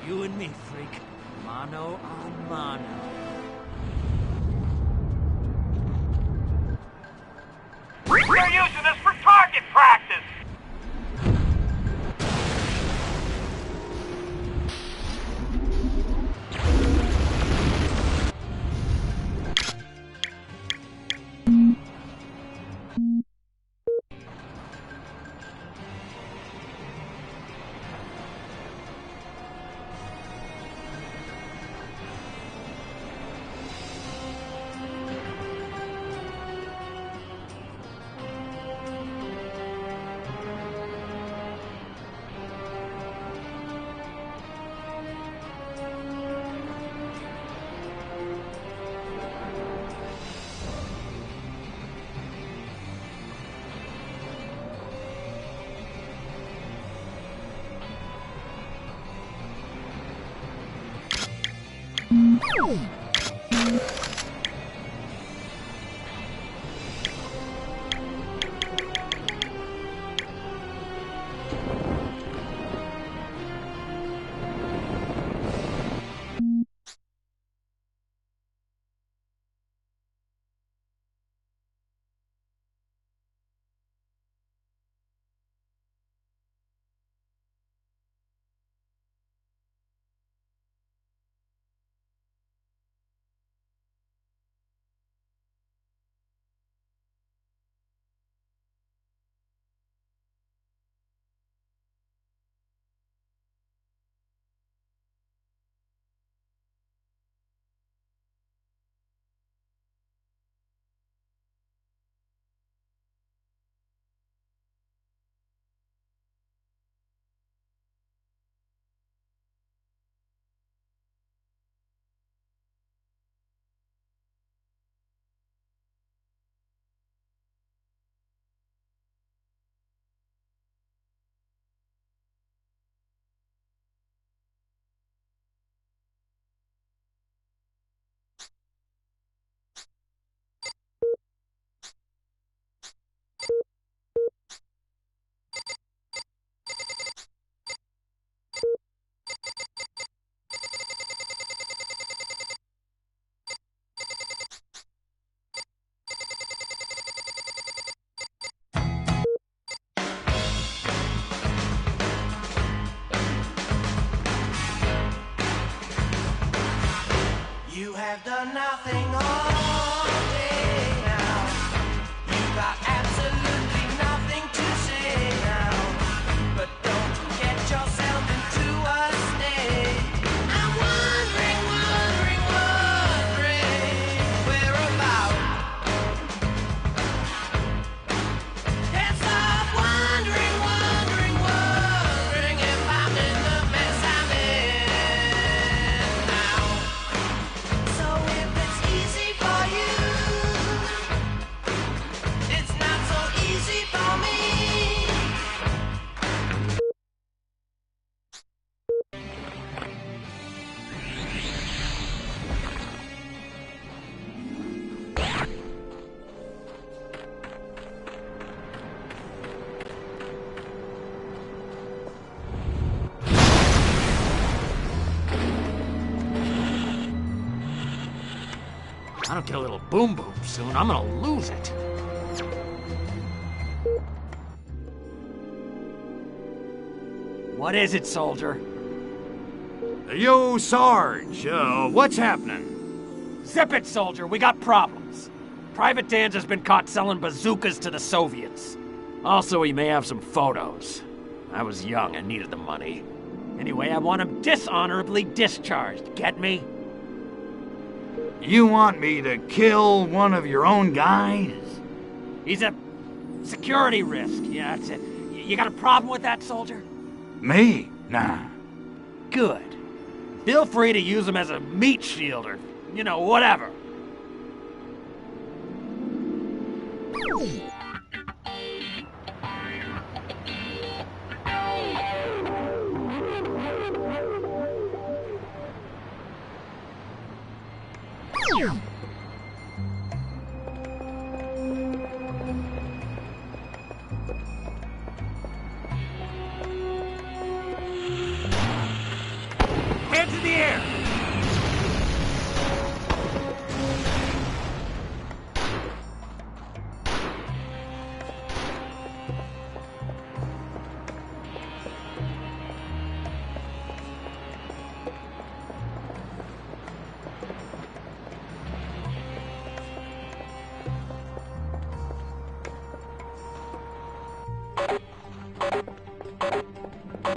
You and me, freak. Mano a mano. They're using us for target practice! You have done nothing all day now. You got absolutely nothing to say now. But don't get yourself into a state. I'm wondering whereabouts. And stop wondering if I'm in the mess I'm in now. So if it's easy for you, it's not so easy for me. I don't get a little boom boom soon, I'm gonna lose it. What is it, soldier? Yo, Sarge, what's happening? Zip it, soldier, we got problems. Private Dan's been caught selling bazookas to the Soviets. Also, he may have some photos. I was young and needed the money. Anyway, I want him dishonorably discharged, get me? You want me to kill one of your own guys? He's a security risk, yeah, that's it. You got a problem with that, soldier? Me? Nah. Good. Feel free to use him as a meat shield or, you know, whatever. Look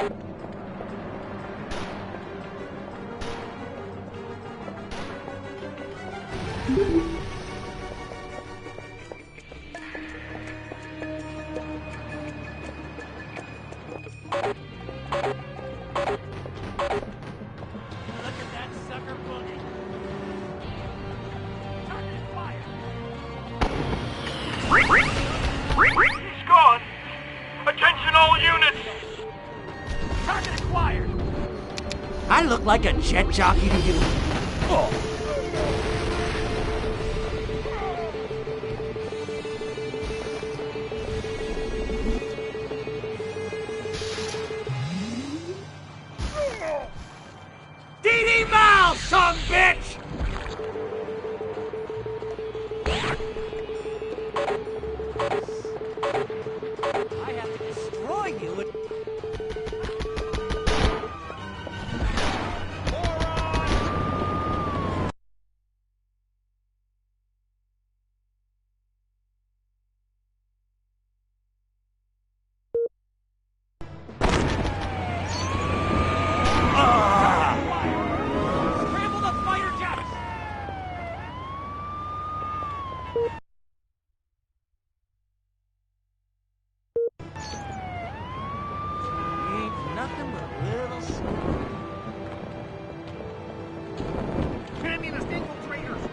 at that sucker boogie. Target fire. He's gone. Attention all units. Target acquired. I look like a jet jockey to you. Oh. DD Mal, son bitch! I have to destroy you. Scramble the fighter jets! Ain't nothing but a little snow. Communist infiltrators!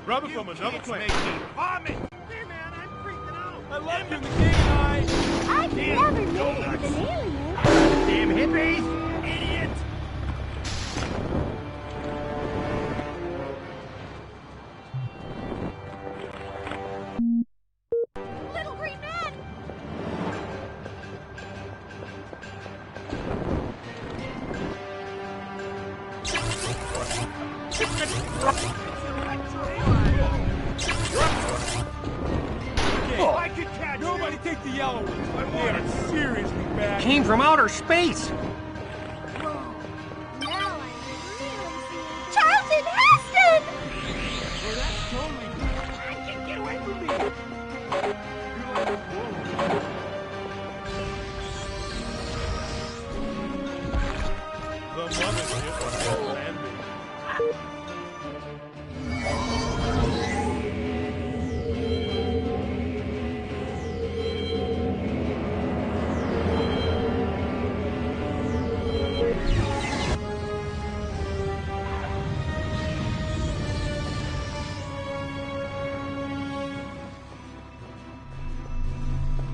Grab it from another plane. Vomit. Hey man, I'm freaking out. I love you in the game, guys. I've never made it with an alien. Damn hippies. Idiot. Little green man! I could catch Nobody take the yellow ones. They are seriously bad. Came from outer space! Whoa. Now I'm really seeing Charlton Heston! I can get away from me. The mothership is landing.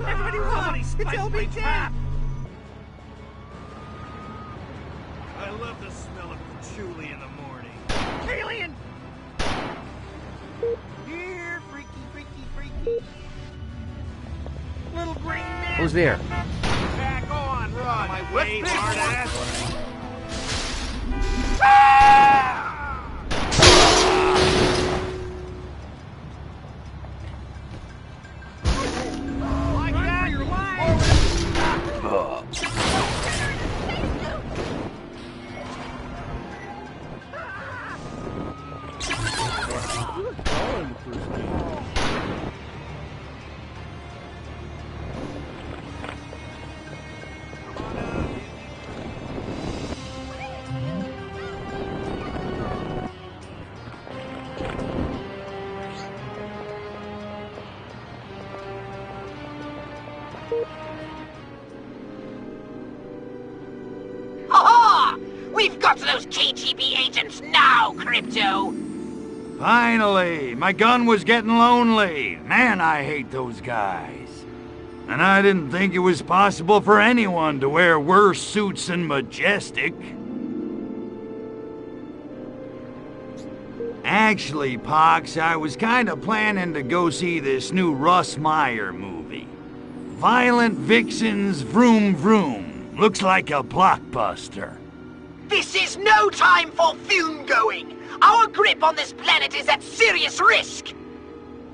Everybody run! It's LB Tap! I love the smell of patchouli in the morning. Alien! Here, freaky, freaky, freaky. Little green man! Who's there? Back on, run! My way, hard-ass! Like that, your All in the first game. Ha ha! We've got those KGB agents now, Crypto! Finally! My gun was getting lonely. Man, I hate those guys. And I didn't think it was possible for anyone to wear worse suits than Majestic. Actually, Pox, I was kinda planning to go see this new Russ Meyer movie. Violent Vixens Vroom Vroom. Looks like a blockbuster. This is no time for fume going! Our grip on this planet is at serious risk!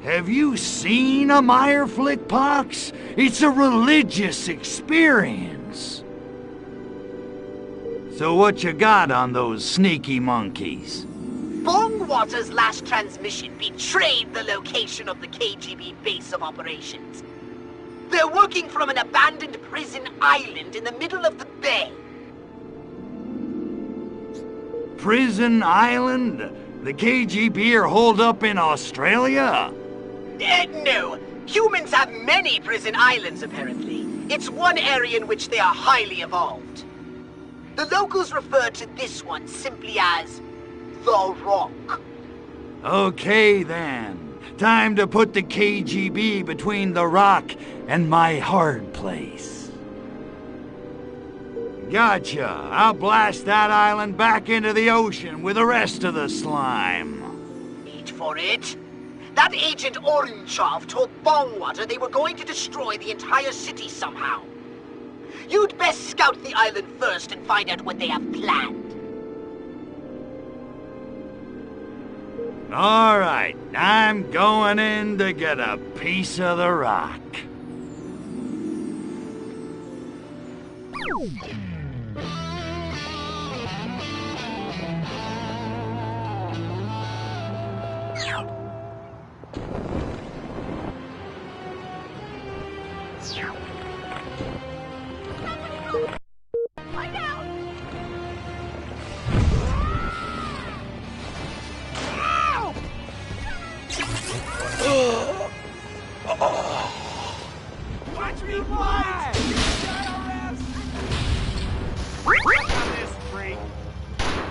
Have you seen a Meyer flick, Pox? It's a religious experience. So what you got on those sneaky monkeys? Bongwater's last transmission betrayed the location of the KGB base of operations. They're working from an abandoned prison island in the middle of the bay. Prison Island? The KGB are holed up in Australia? No. Humans have many prison islands, apparently. It's one area in which they are highly evolved. The locals refer to this one simply as The Rock. Okay then. Time to put the KGB between the rock and my hard place. Gotcha. I'll blast that island back into the ocean with the rest of the slime. Wait for it. That agent Oranchov told Bongwater they were going to destroy the entire city somehow. You'd best scout the island first and find out what they have planned. All right, I'm going in to get a piece of the rock. Find out. Watch me fly! Work on this, freak.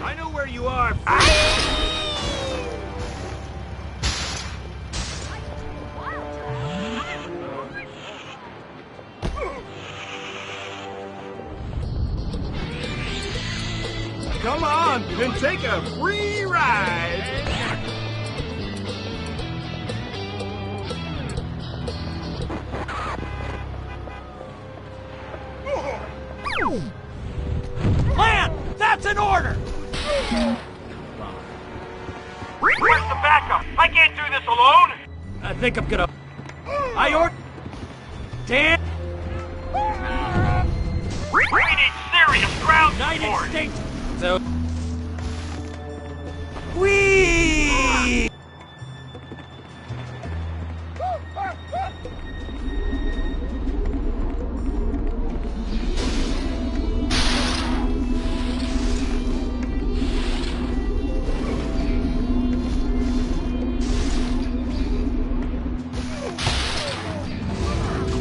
I know where you are, freak. Come on, then take a free ride. Land! That's an order! Where's the backup? I can't do this alone! I think I'm gonna... Dan! We need serious ground United support! States! So... Whee!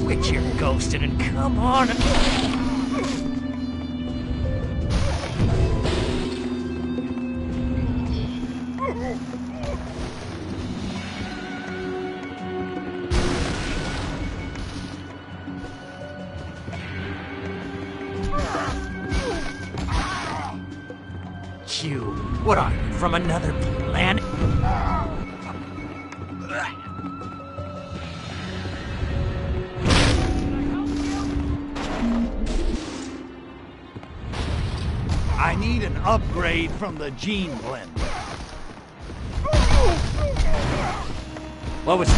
Quit your ghosting and come on. You, what are you, from another planet? I need an upgrade from the gene blender. What was it?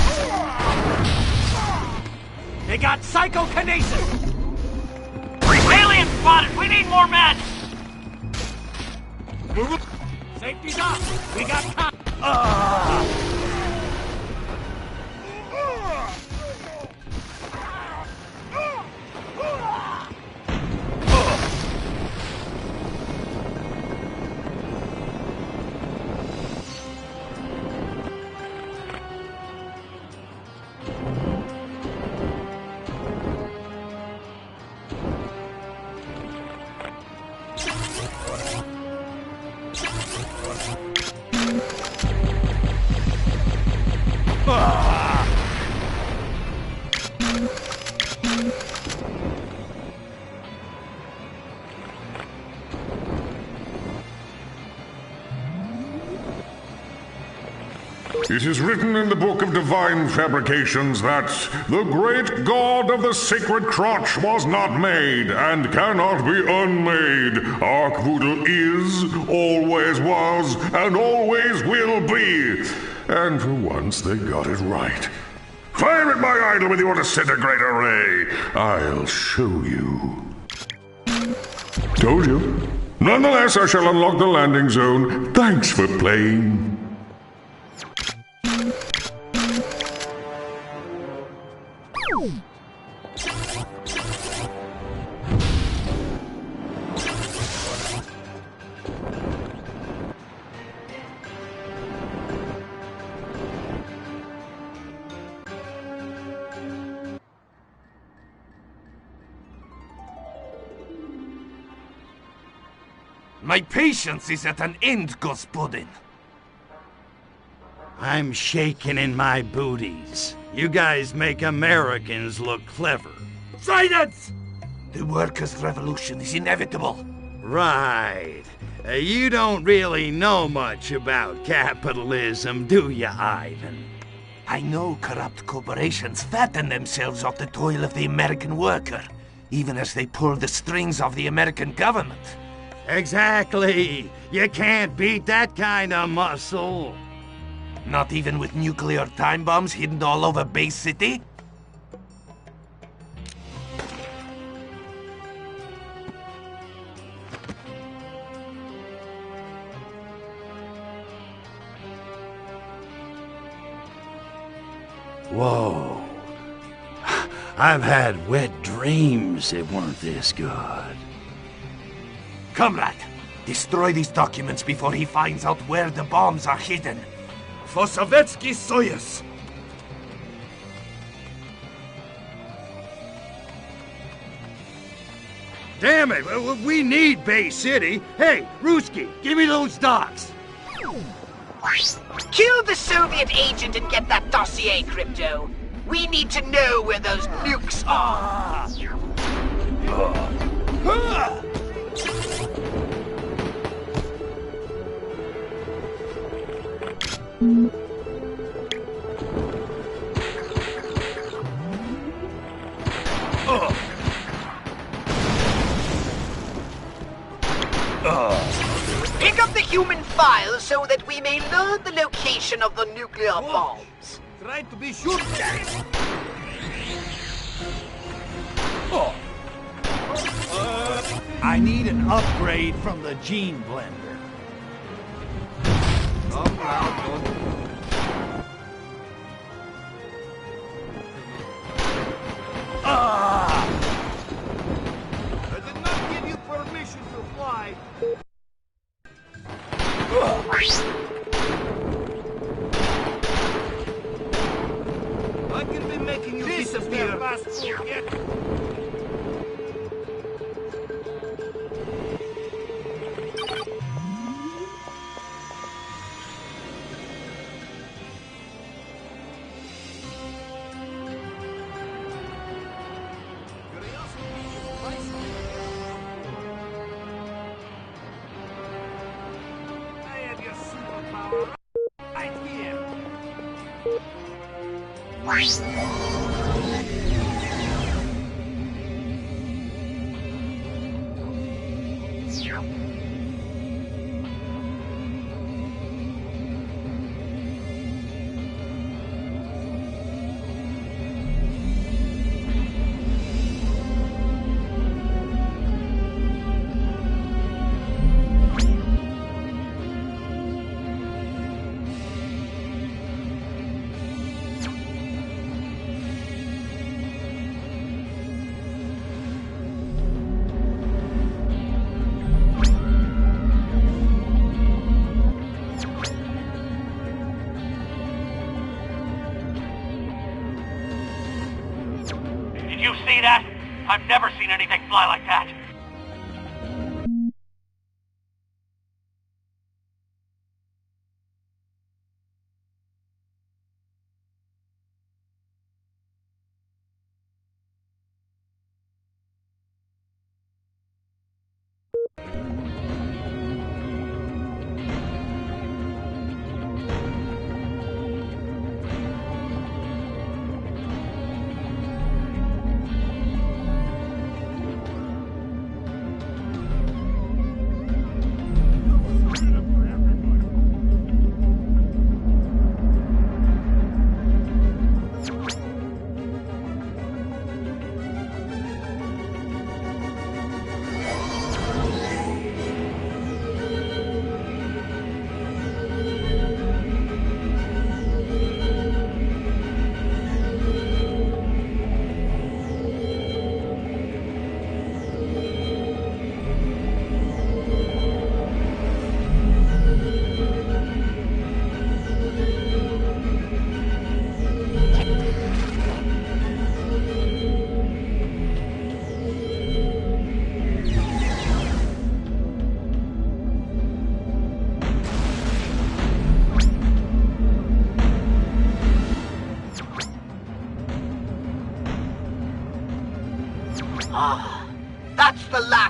They got psychokinesis! Alien spotted! We need more men! Safety's off! We got cop! It is written in the Book of Divine Fabrications that the great god of the sacred crotch was not made and cannot be unmade. Arkvoodle is, always was, and always will be. And for once they got it right. Fire at my idol with your disintegrator ray. I'll show you. Told you. Nonetheless, I shall unlock the landing zone. Thanks for playing. My patience is at an end, Gospodin. I'm shaking in my booties. You guys make Americans look clever. Silence! The workers' revolution is inevitable. Right. You don't really know much about capitalism, do you, Ivan? I know corrupt corporations fatten themselves off the toil of the American worker, even as they pull the strings of the American government. Exactly. You can't beat that kind of muscle. Not even with nuclear time bombs hidden all over Bay City? Whoa. I've had wet dreams that weren't this good. Comrade, destroy these documents before he finds out where the bombs are hidden. For Sovietsky Soyuz! Damn it, we need Bay City. Hey, Ruski, give me those docs. Kill the Soviet agent and get that dossier, Crypto. We need to know where those nukes are. Pick up the human file so that we may learn the location of the nuclear bombs. Try to be sure. I need an upgrade from the gene blender. I did not give you permission to fly. I can be making you disappear fast. I have your superpower right here. Did you see that? I've never seen anything fly like that.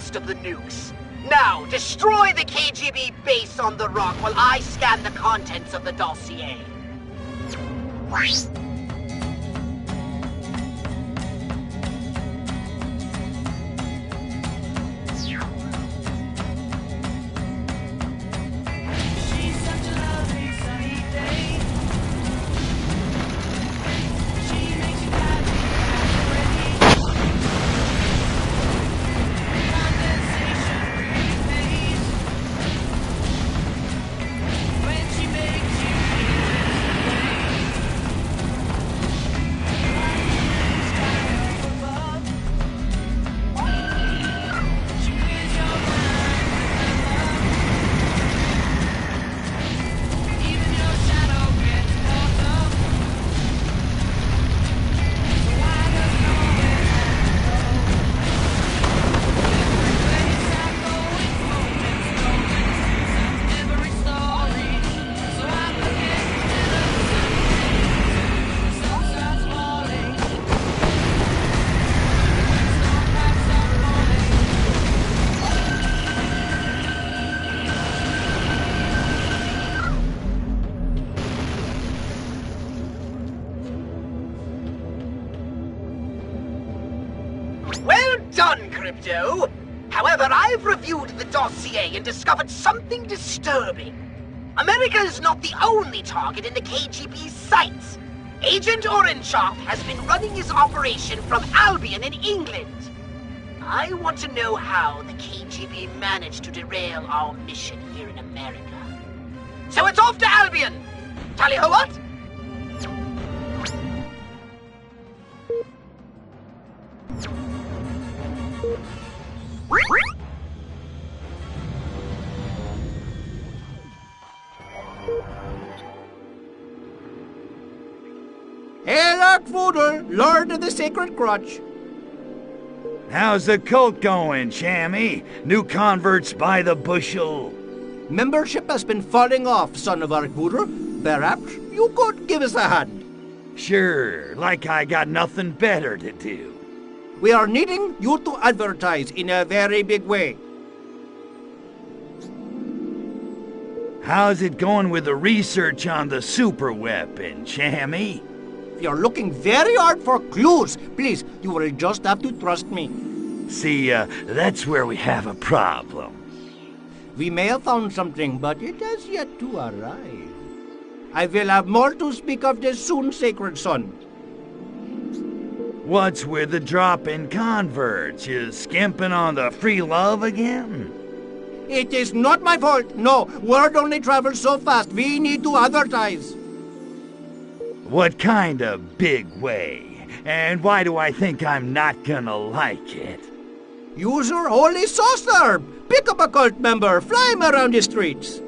most of the nukes. Now, destroy the KGB base on the rock while I scan the contents of the dossier. She's such a lovely sunny day. She makes you happy already. Condensation really pays when she makes you sky up above. She clears your mind with her love. Even your shadow gets caught up. So why does no one every place I go, it's moments, moments, every story. So I forget the sun starts falling. Storm clouds are falling. Well done, Crypto! However, I've reviewed the dossier and discovered something disturbing. America is not the only target in the KGB's sights. Agent Orangeoff has been running his operation from Albion in England. I want to know how the KGB managed to derail our mission here in America. So it's off to Albion! Tally-ho what? Hail Arkvoodle, Lord of the Sacred Crotch. How's the cult going, Shammy? New converts by the bushel. Membership has been falling off, son of Arkvoodle. Perhaps you could give us a hand. Sure, like I got nothing better to do. We are needing you to advertise in a very big way. How's it going with the research on the super weapon, Shammy? You're looking very hard for clues. Please, you will just have to trust me. See, that's where we have a problem. We may have found something, but it has yet to arrive. I will have more to speak of this soon, Sacred Son. What's with the drop in converts? You skimping on the free love again? It is not my fault. No, word only travels so fast. We need to advertise. What kind of big way? And why do I think I'm not gonna like it? Use your holy saucer. Pick up a cult member. Fly him around the streets.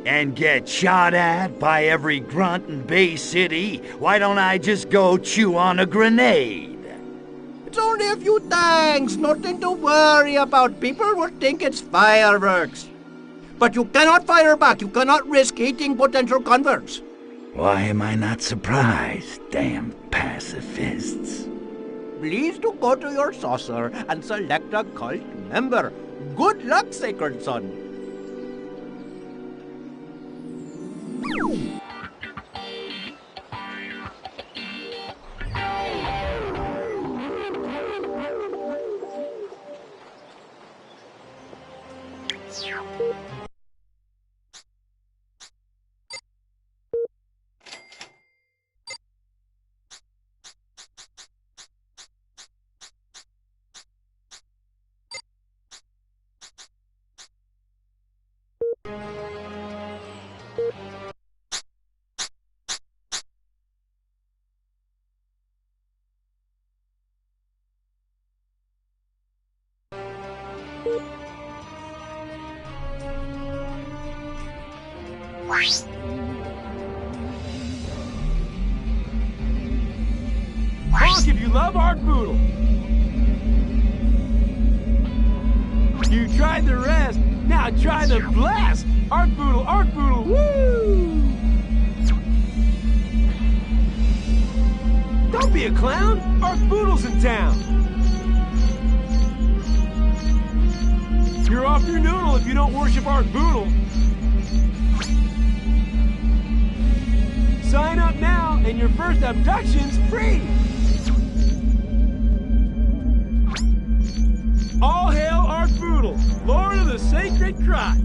And get shot at by every grunt in Bay City? Why don't I just go chew on a grenade? It's only a few tanks. Nothing to worry about. People will think it's fireworks. But you cannot fire back. You cannot risk hitting potential converts. Why am I not surprised, damn pacifists? Please do go to your saucer and select a cult member. Good luck, Sacred Son. Honk if you love Arkvoodle. You tried the rest, now try the blast. Arkvoodle, Arkvoodle, woo! Don't be a clown. Arkvoodle's in town. off your noodle if you don't worship Art Boodle. Sign up now and your first abduction's free. All hail Art Boodle, Lord of the Sacred Crotch.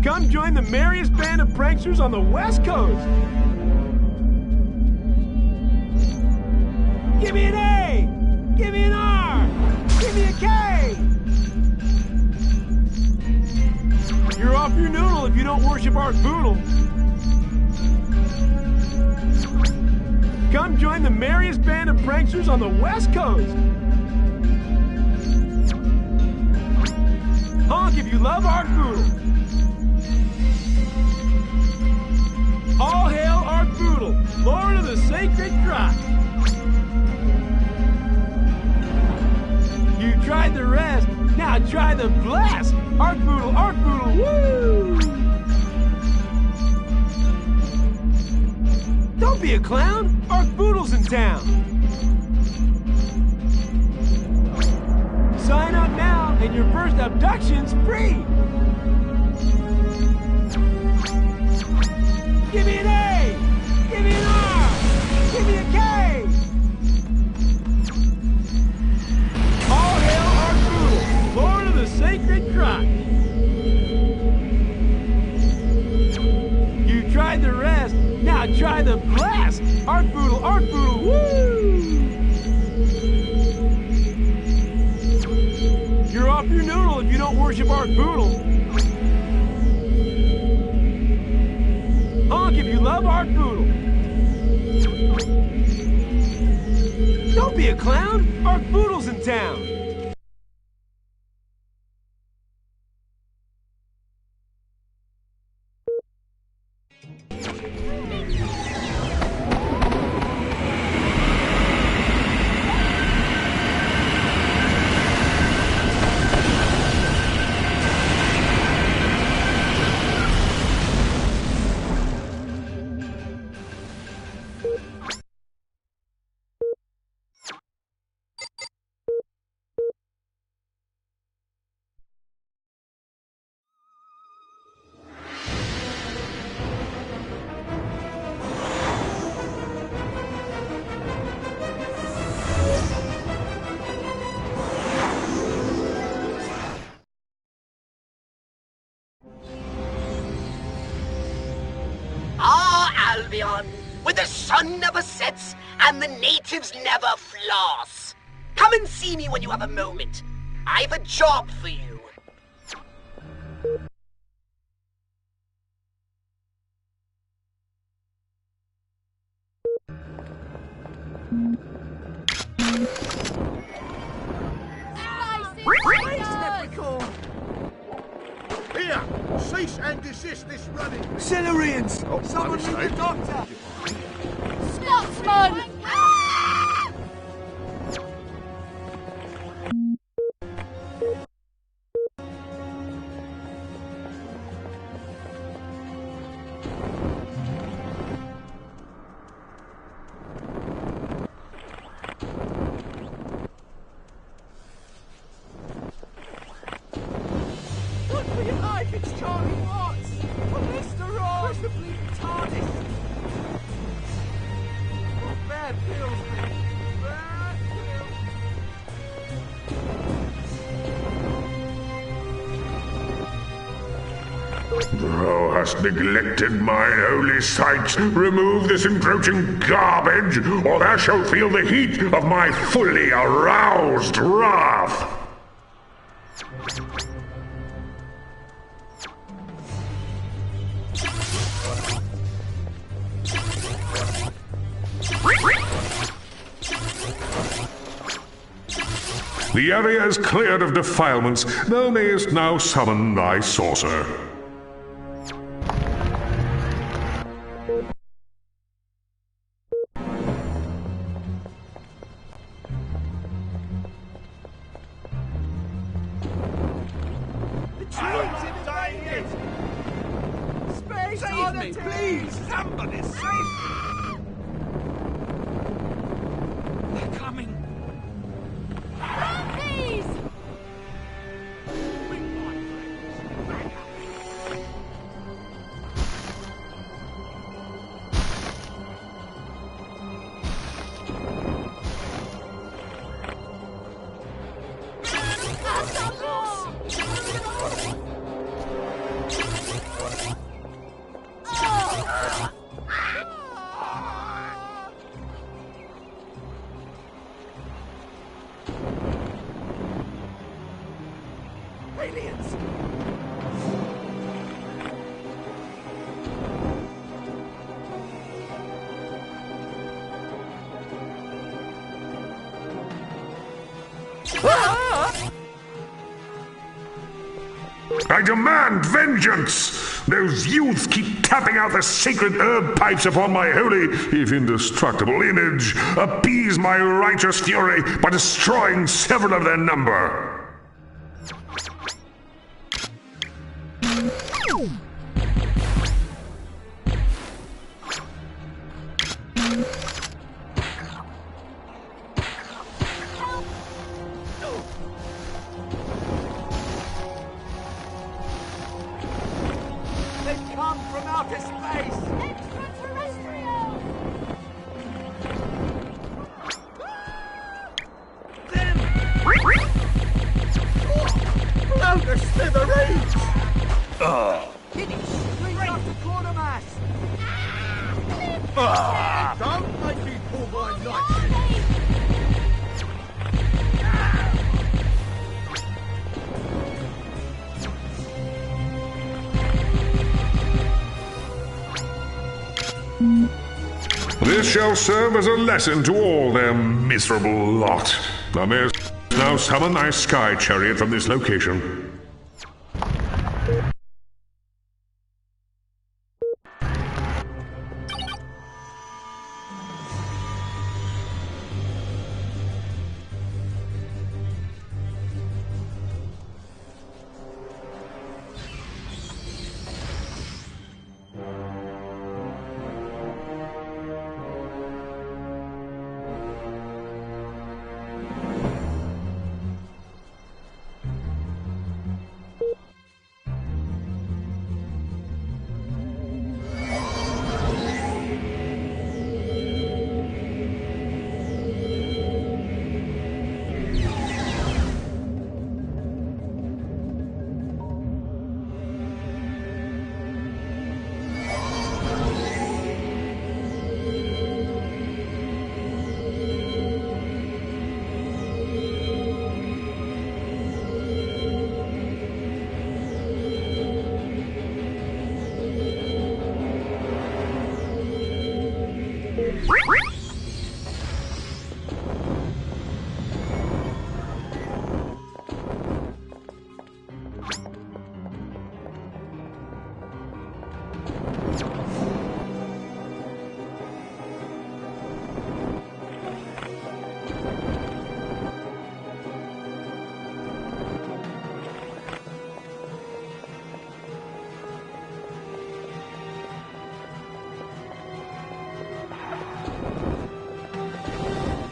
Come join the merriest band of pranksters on the West Coast. Give me an A! Give me an R! Give me a K! You're off your noodle if you don't worship Art Boodle. Come join the merriest band of pranksters on the West Coast. Honk if you love Art Boodle. All hail Art Boodle, Lord of the Sacred Crotch. You tried the rest, now try the blast. Art Boodle, woo! Don't be a clown, Art Boodle's in town. Sign up now and your first abduction's free. Give me an A! Give me an R! Give me a K! All hail Art Boodle, Lord of the Sacred Crotch. You tried the rest, now try the blast. Art Boodle, woo! You're off your noodle if you don't worship Art Boodle. Honk if you love Art Boodle. Don't be a clown, Art Boodle's in town. Albion, where the sun never sets and the natives never floss. Come and see me when you have a moment. I've a job for you. Here, cease and desist this running. Cellarians! Oh, Someone need the doctor! Scotsman! Look for your life, it's Charlie Watts! From Mr. Ross! Where's the bleeding TARDIS? Oh, bad pills, man. Bad pills. Thou hast neglected mine holy sites. Remove this encroaching garbage, or thou shalt feel the heat of my fully aroused wrath. The area is cleared of defilements. Thou mayest now summon thy saucer. Save me, please! Somebody save me! They're coming! Run, I demand vengeance! Those youths keep tapping out the sacred herb pipes upon my holy, if indestructible, image. Appease my righteous fury by destroying several of their number. They come from outer space! Extraterrestrial! Blow to smithereens! Straight up to Quartermass! Don't make me pull my knife! This shall serve as a lesson to all their miserable lot. Thou mayest now summon thy sky chariot from this location.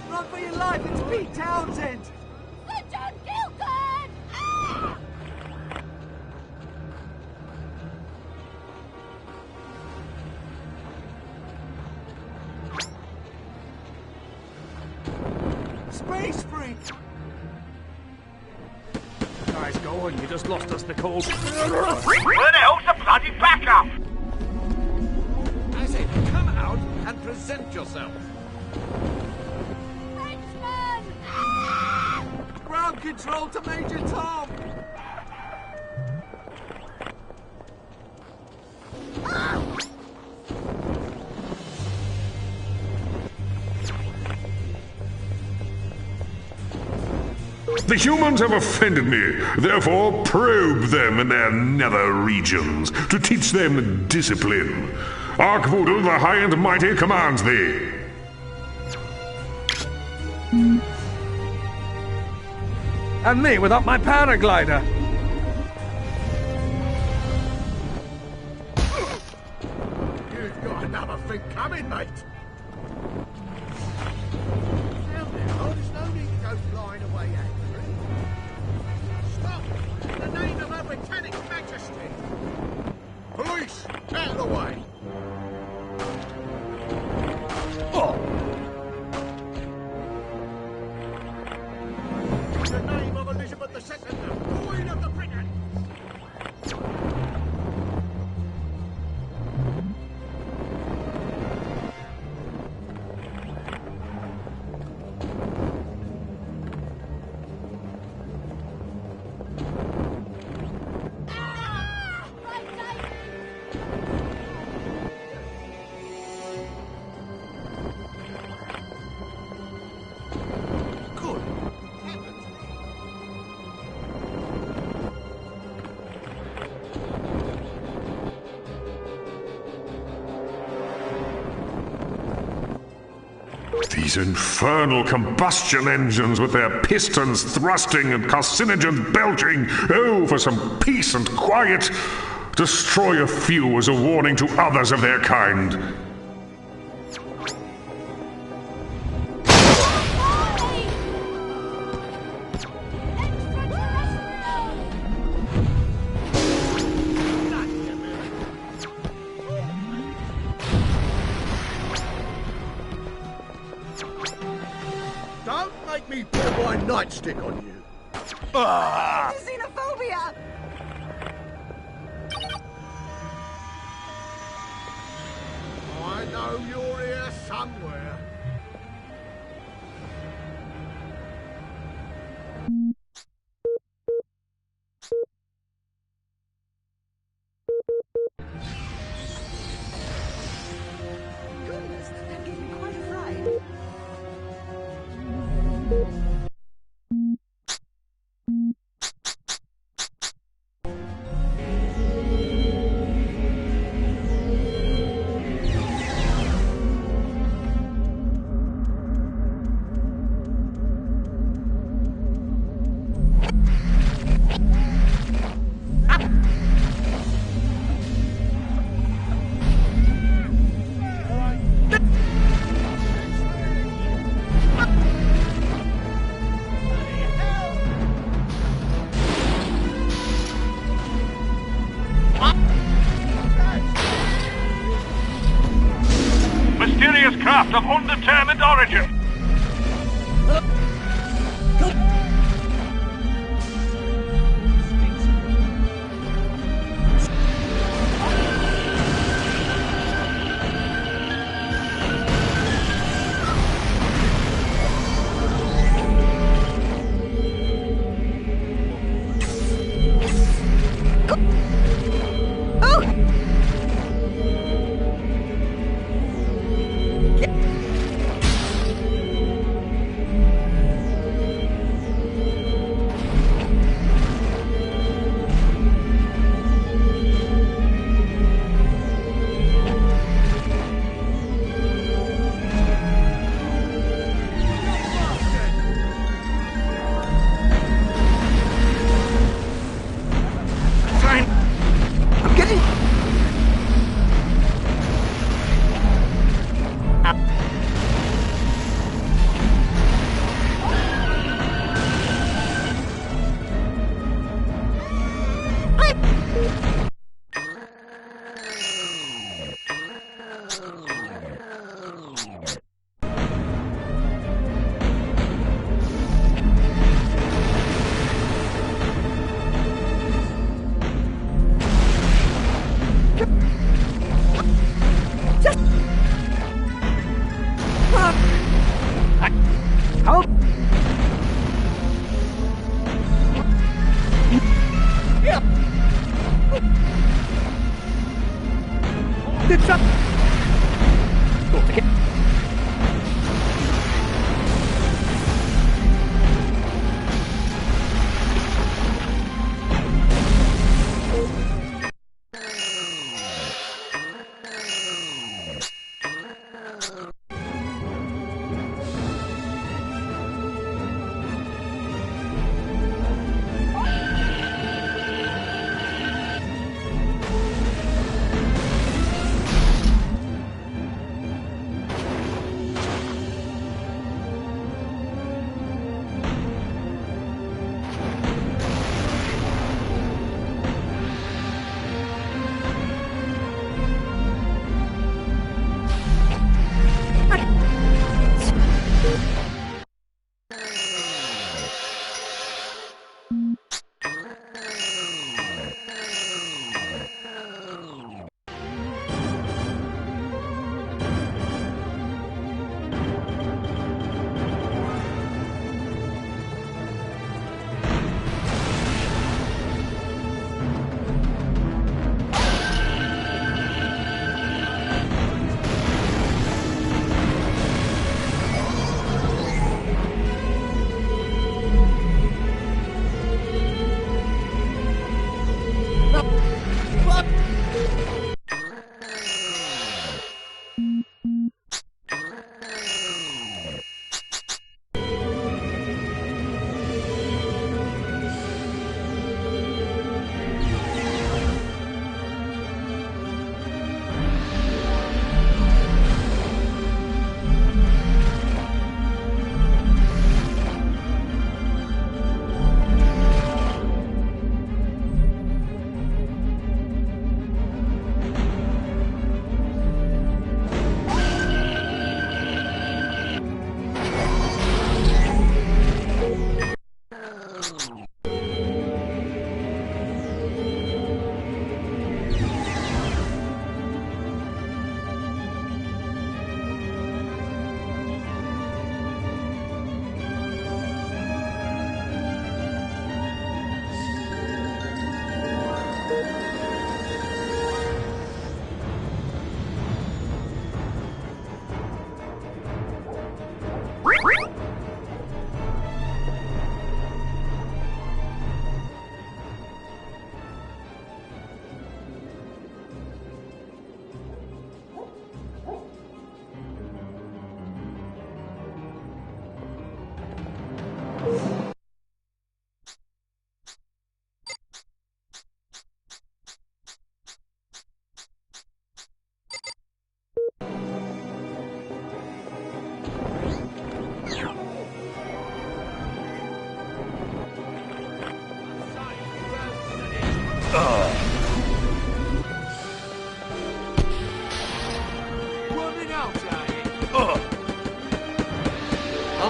Run for your life, it's Pete Townsend! Sir John Gilford! Ah! Space freak! Guys, go on. You just lost us the cold. Where the hell's the bloody backup? I say, come out and present yourself. Frenchman! Ah! Ground control to Major Tom! The humans have offended me, therefore probe them in their nether regions to teach them discipline. Arkvoodle the High and Mighty commands thee. And me without my paraglider. You've got another thing coming, mate. Now then, there's no need to go flying away angry. Stop! In the name of Her Britannic Majesty! Police, out of the way! In the name of Elizabeth II, Queen of the Britain! Ah! Right, David! These infernal combustion engines with their pistons thrusting and carcinogens belching. Oh, for some peace and quiet. Destroy a few as a warning to others of their kind. Don't make me pour my nightstick on you. Xenophobia! I know you're here somewhere. Goodness, that gave me quite a fright. Mysterious craft of undetermined origin.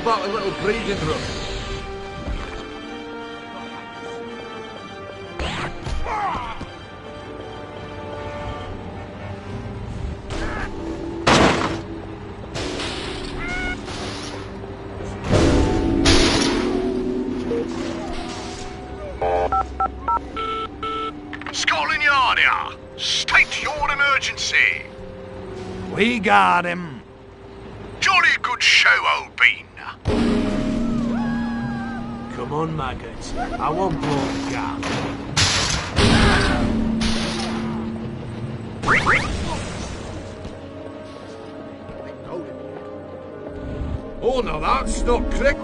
about a little breathing room? Scotland Yard here. State your emergency. We got him. Jolly good show, old bean. Come on, maggots. I won't blow the gap. Oh, no, that's not correct.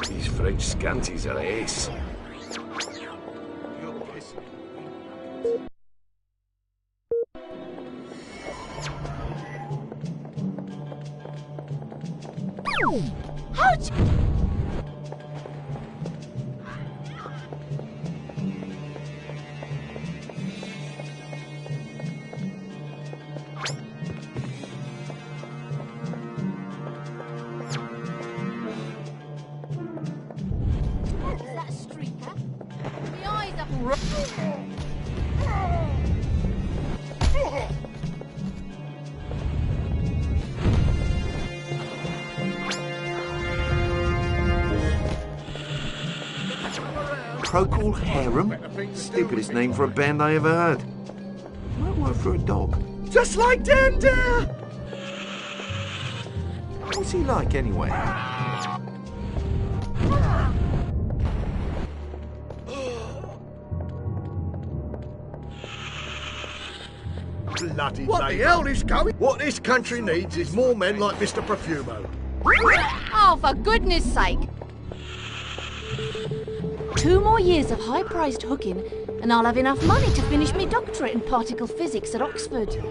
These French scanties are ace. Ouch! Is that a streaker? The eyes up. Procol Harum? Stupidest name for a band I ever heard. Might work for a dog. Just like Dan Dare! What's he like anyway? Bloody what the hell is going? What this country needs is more men like Mr. Profumo. Oh, for goodness sake! 2 more years of high-priced hooking, and I'll have enough money to finish my doctorate in particle physics at Oxford.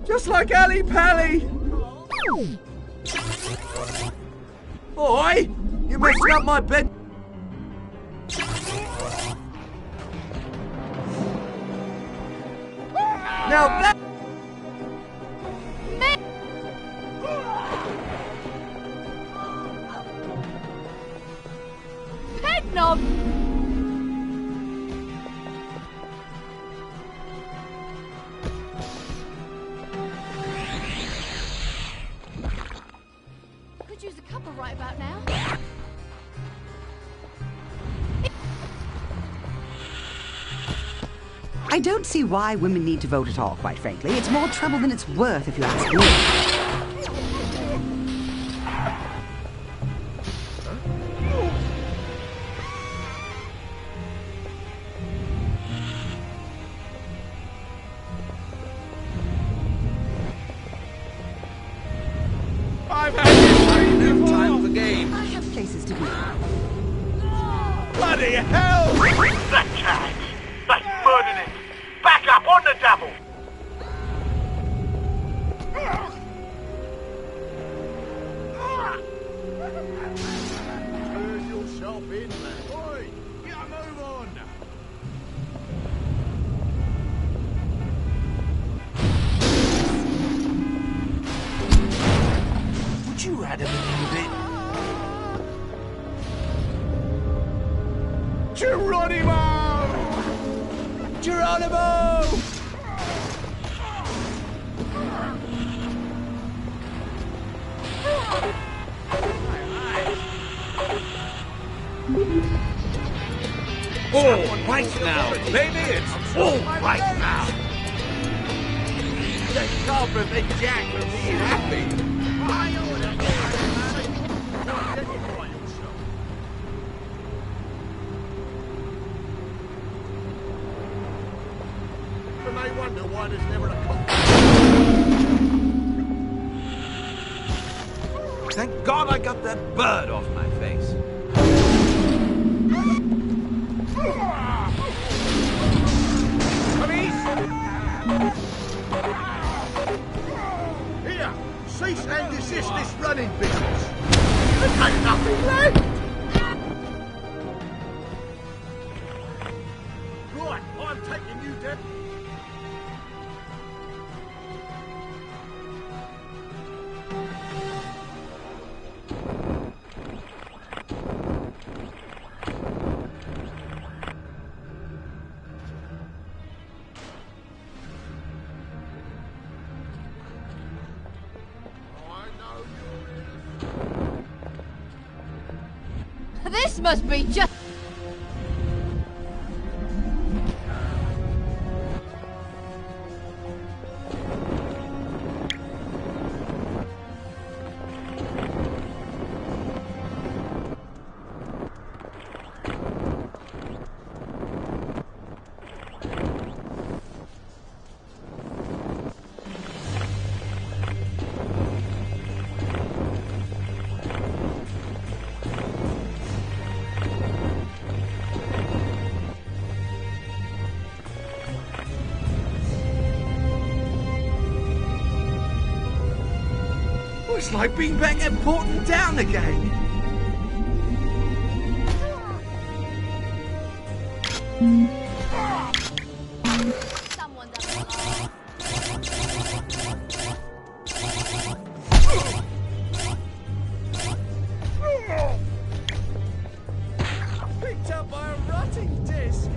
Just like Ali Pally! Oi! You messed up my bed! Now that... Head knob! Could use a cuppa right about now. I don't see why women need to vote at all, quite frankly. It's more trouble than it's worth, if you ask me. I've had enough time for games. I have places to be. Bloody hell! That cat! That's murdering it! Back up on the double! Turn yourself in, man. Oi! Get a move on! Would you add him a little bit? Geronimo! Geronimo! All right now, baby, it's all right now. They compliment Jack for being happy. And I wonder why there's never a Thank God I got that bird off my face. Here, cease and desist this running business. There's ain't nothing left. Right, I'm taking you down. This must be just... It's like being back at Porton Down again. Picked up by a rotting disc.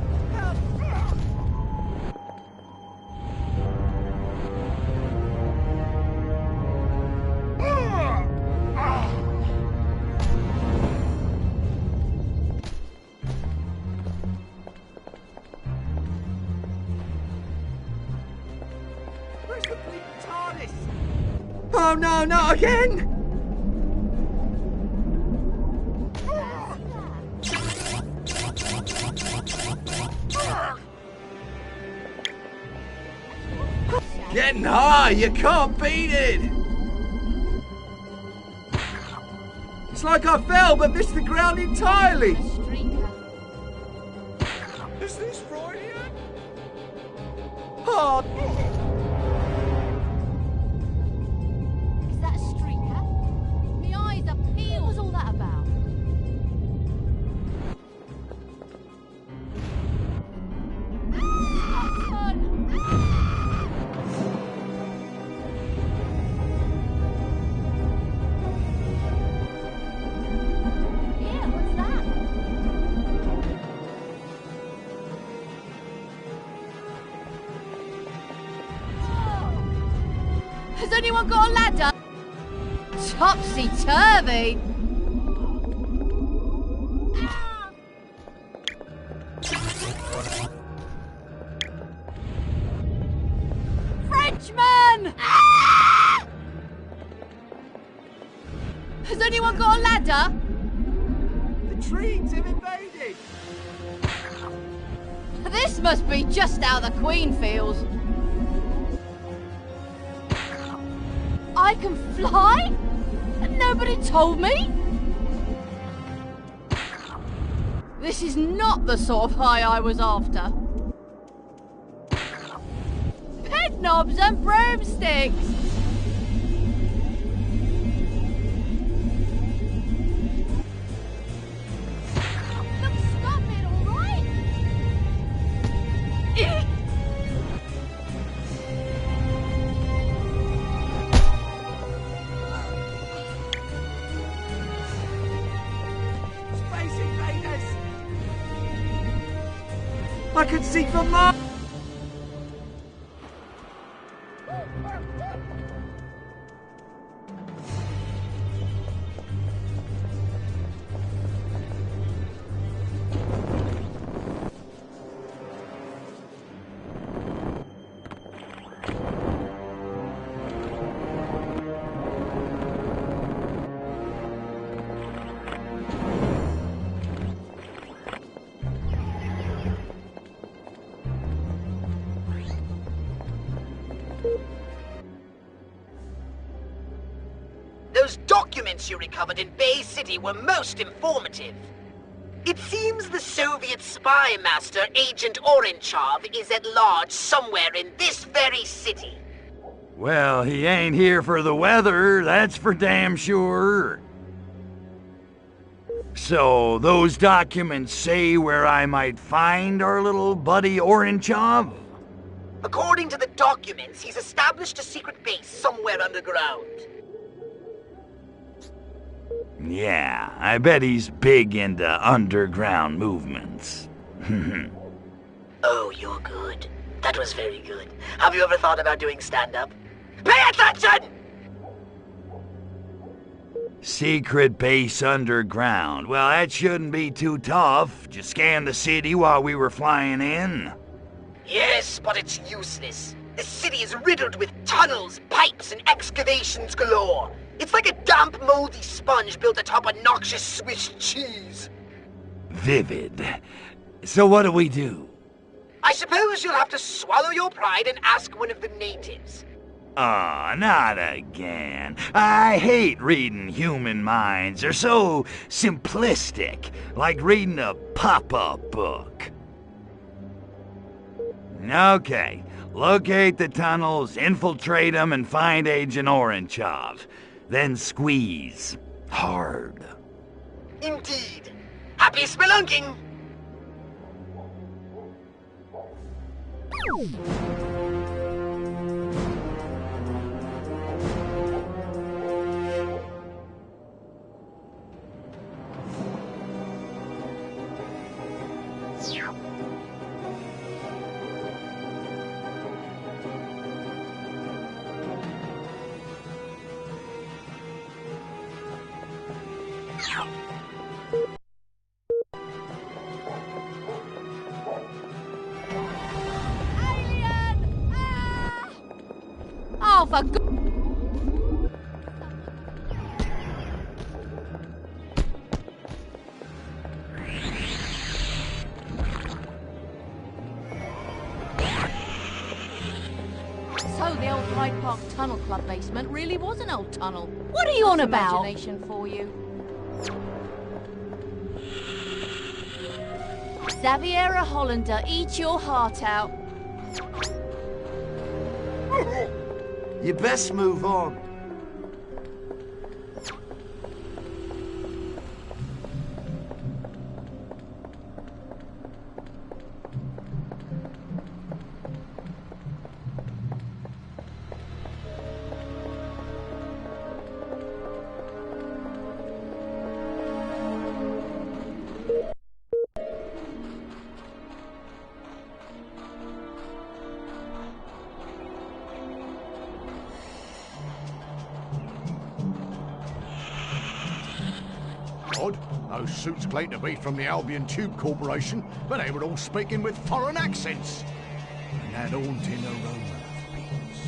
Where's the bleeding TARDIS? Oh no, not again! Getting high, you can't beat it! It's like I fell but missed the ground entirely! Is this Freudian? Oh! Is that a streaker? My eyes are peeled. What was all that about? Yeah, what's that? Has anyone got a ladder? Topsy-turvy! Frenchman! Has anyone got a ladder? The Trees have invaded! This must be just how the Queen feels. I can fly? And nobody told me? This is not the sort of high I was after. Pet knobs and broomsticks! Look, stop it, all right? Space invaders! I can see from Mars! documents you recovered in Bay City were most informative. It seems the Soviet spy master, Agent Orenchov, is at large somewhere in this very city. Well, he ain't here for the weather, that's for damn sure. So, those documents say where I might find our little buddy Orenchov? According to the documents, he's established a secret base somewhere underground. Yeah, I bet he's big into underground movements. Oh, you're good. That was very good. Have you ever thought about doing stand-up? Pay attention! Secret base underground. Well, that shouldn't be too tough. Just scan the city while we were flying in. Yes, but it's useless. The city is riddled with tunnels, pipes, and excavations galore. It's like a damp, moldy sponge built atop a noxious Swiss cheese. Vivid. So what do we do? I suppose you'll have to swallow your pride and ask one of the natives. Aw, not again. I hate reading human minds. They're so simplistic, like reading a pop-up book. Okay, locate the tunnels, infiltrate them, and find Agent Orenchov. Then squeeze. Hard. Indeed. Happy spelunking! Oh, for God. So the old Hyde Park Tunnel Club basement really was an old tunnel. What are you on about? Imagination for you. Xaviera Hollander, eat your heart out. You best move on. Odd. Those suits claim to be from the Albion Tube Corporation, but they were all speaking with foreign accents. And that haunting aroma of beans.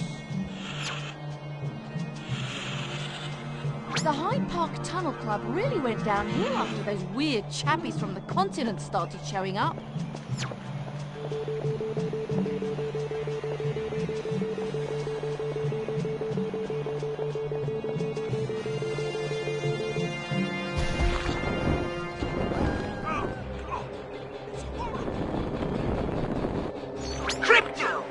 The Hyde Park Tunnel Club really went downhill after those weird chappies from the continent started showing up. Crypto!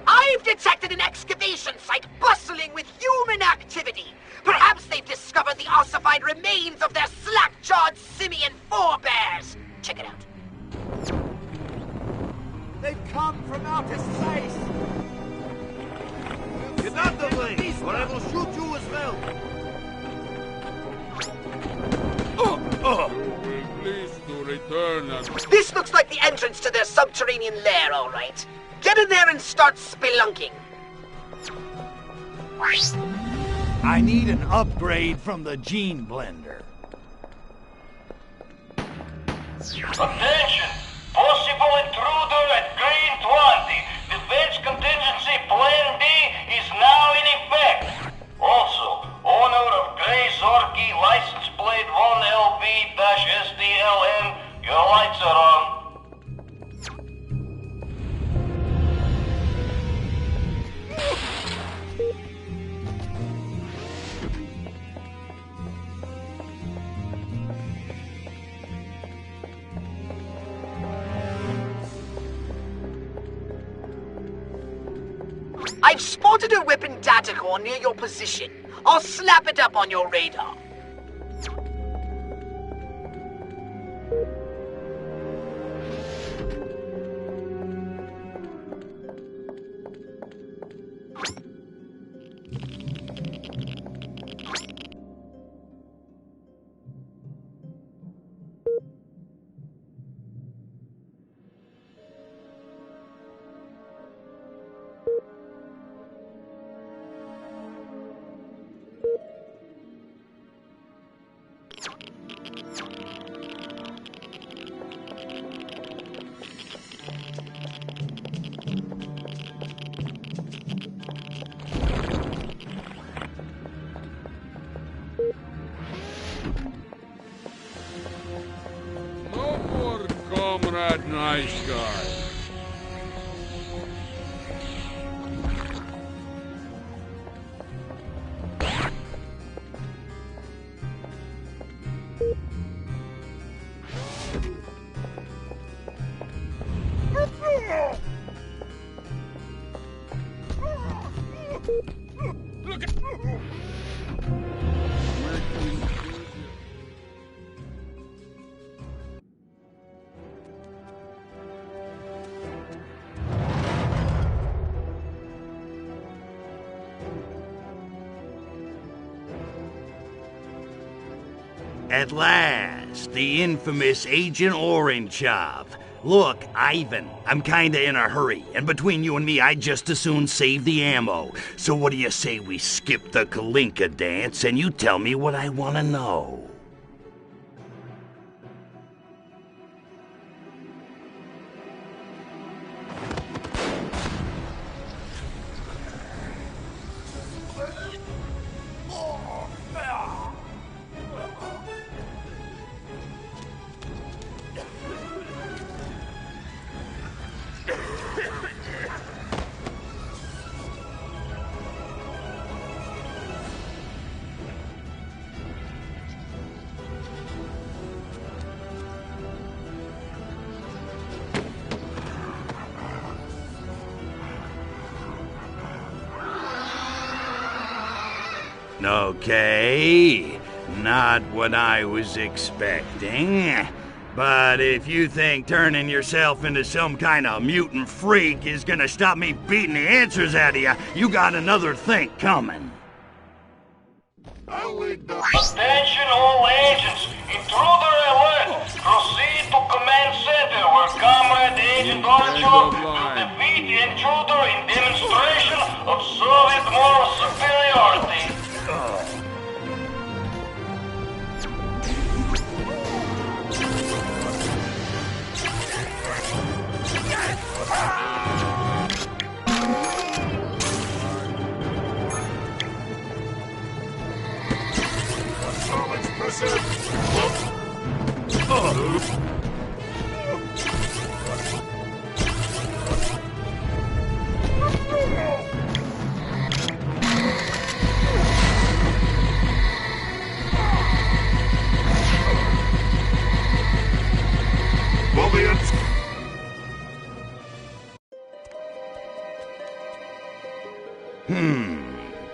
I've detected an excavation site bustling with human activity. Perhaps they've discovered the ossified remains of their slack-jawed simian forebears. Check it out. They've come from outer space! Get out of the way, or I will shoot you as well! Please to return and... This looks like the entrance to their subterranean lair, all right. Get in there and start spelunking. I need an upgrade from the gene blender. Attention! Possible intruder at Green 20. Defense contingency Plan B is now in effect. Also, owner of Grey Zorky license plate 1LB-SDLN, your lights are on. I've spotted a weapon data core near your position. I'll slap it up on your radar. Comrade Nice Guy. Look at... At last, the infamous Agent Orangeov. Look, Ivan, I'm kinda in a hurry, and between you and me, I'd just as soon save the ammo. So what do you say we skip the Kalinka dance and you tell me what I want to know? Okay, not what I was expecting. But if you think turning yourself into some kind of mutant freak is gonna stop me beating the answers out of you, you got another think coming. Attention all agents! Intruder alert! Proceed to command center where Comrade Agent Orangeov will defeat the intruder in demonstration of Soviet moral superiority.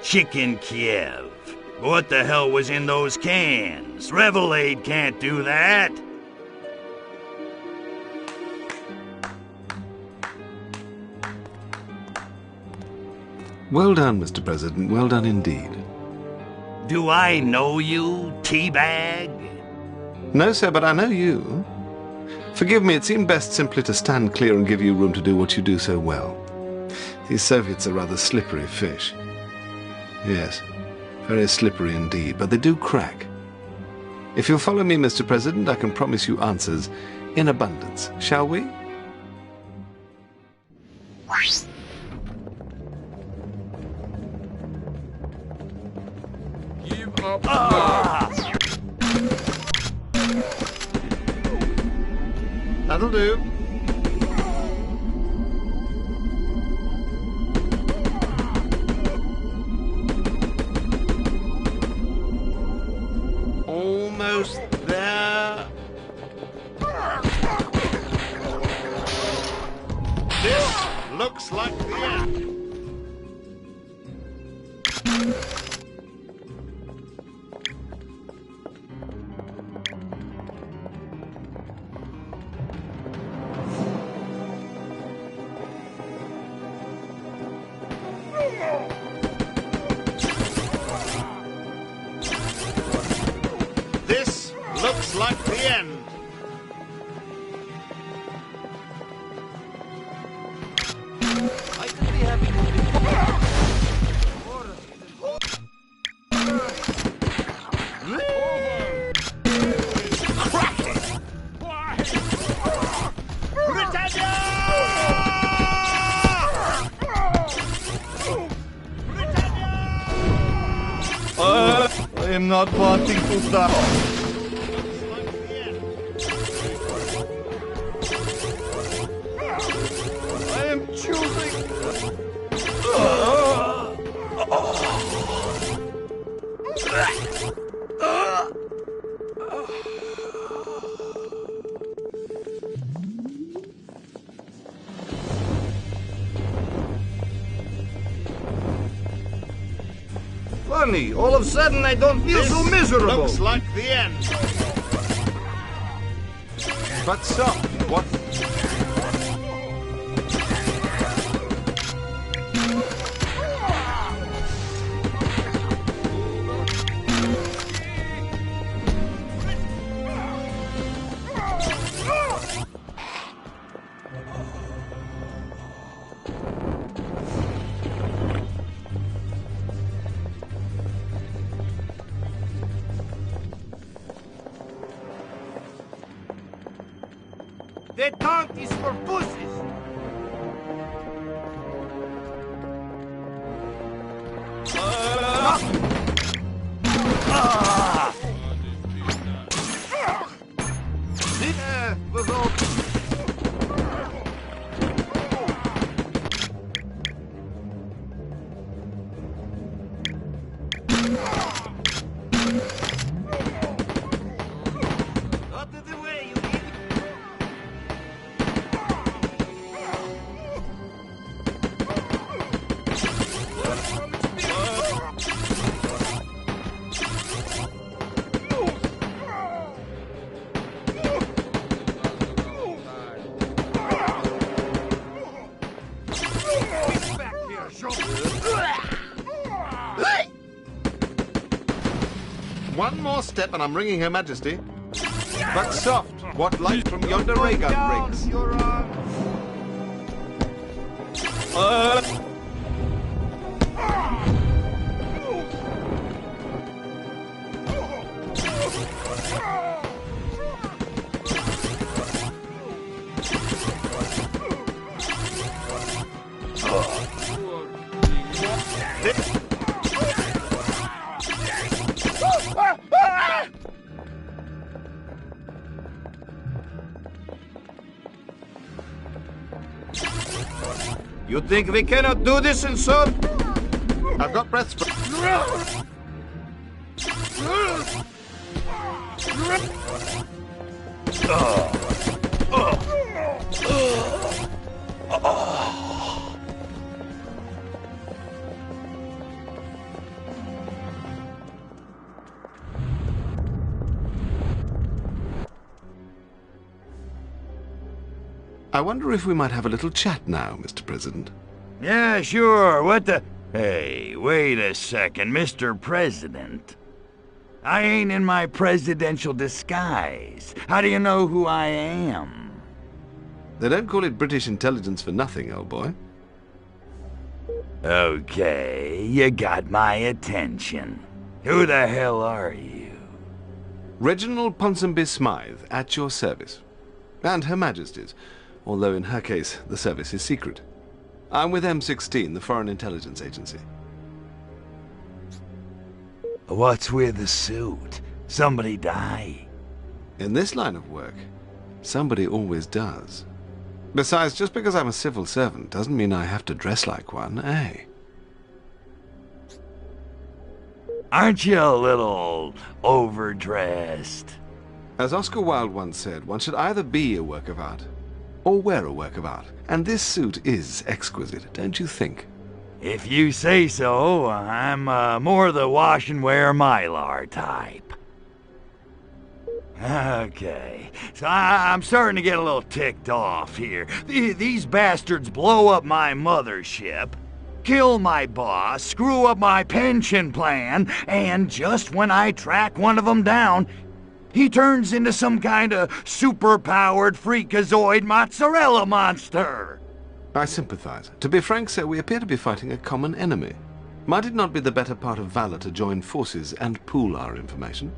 Chicken Kiev. What the hell was in those cans? Revelade can't do that. Well done, Mr. President. Well done indeed. Do I know you, Teabag? No, sir, but I know you. Forgive me, it seemed best simply to stand clear and give you room to do what you do so well. These Soviets are rather slippery fish. Yes, very slippery indeed, but they do crack. If you'll follow me, Mr. President, I can promise you answers in abundance. Shall we? Give up now. That'll do. Almost there. This looks like the end. This looks like the end. I could be having I am not wanting to die. I am choosing. Funny, all of a sudden I don't feel so miserable. Looks like the end. But stop. What? That taunt is for pussies! Was all... Out of the way, you idiot! One more step and I'm ringing Her Majesty. But soft. What light from yonder ray gun brings. You think we cannot do this in son? I've got breath spray. I wonder if we might have a little chat now, Mr. President. Yeah, sure. What the... Hey, wait a second, Mr. President. I ain't in my presidential disguise. How do you know who I am? They don't call it British intelligence for nothing, old boy. Okay, you got my attention. Who the hell are you? Reginald Ponsonby Smythe, at your service. And Her Majesty's, although in her case, the service is secret. I'm with M16, the Foreign Intelligence Agency. What's with the suit? Somebody die? In this line of work, somebody always does. Besides, just because I'm a civil servant doesn't mean I have to dress like one, eh? Aren't you a little overdressed? As Oscar Wilde once said, one should either be a work of art or wear a work of art. And this suit is exquisite, don't you think? If you say so, I'm more the wash and wear Mylar type. Okay, so I'm starting to get a little ticked off here. These bastards blow up my mothership, kill my boss, screw up my pension plan, and just when I track one of them down, he turns into some kind of super-powered freakazoid mozzarella monster. I sympathize. To be frank, sir, we appear to be fighting a common enemy. Might it not be the better part of valor to join forces and pool our information?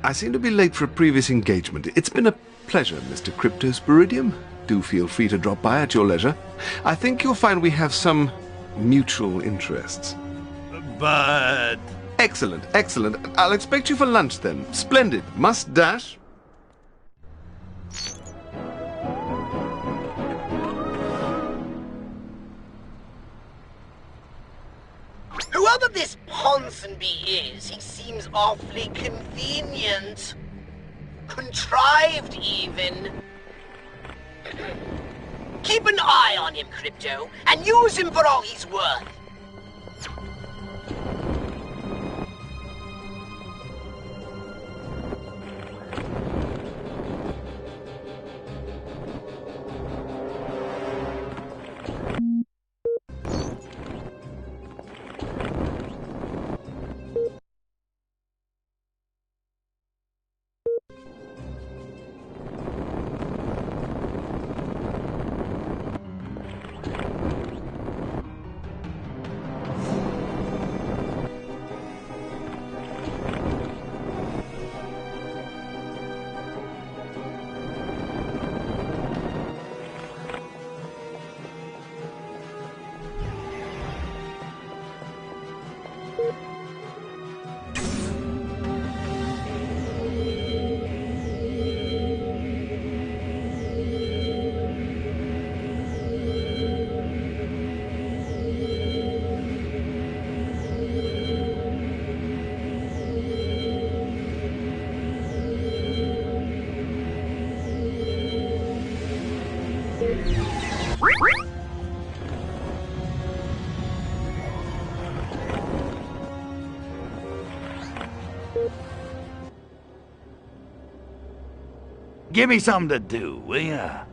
I seem to be late for a previous engagement. It's been a pleasure, Mr. Cryptosporidium. Do feel free to drop by at your leisure. I think you'll find we have some mutual interests. But... Excellent, excellent. I'll expect you for lunch then. Splendid. Must dash. Whoever this Ponsonby is, he seems awfully convenient. Contrived, even. Keep an eye on him, Crypto, and use him for all he's worth. Give me something to do, will ya?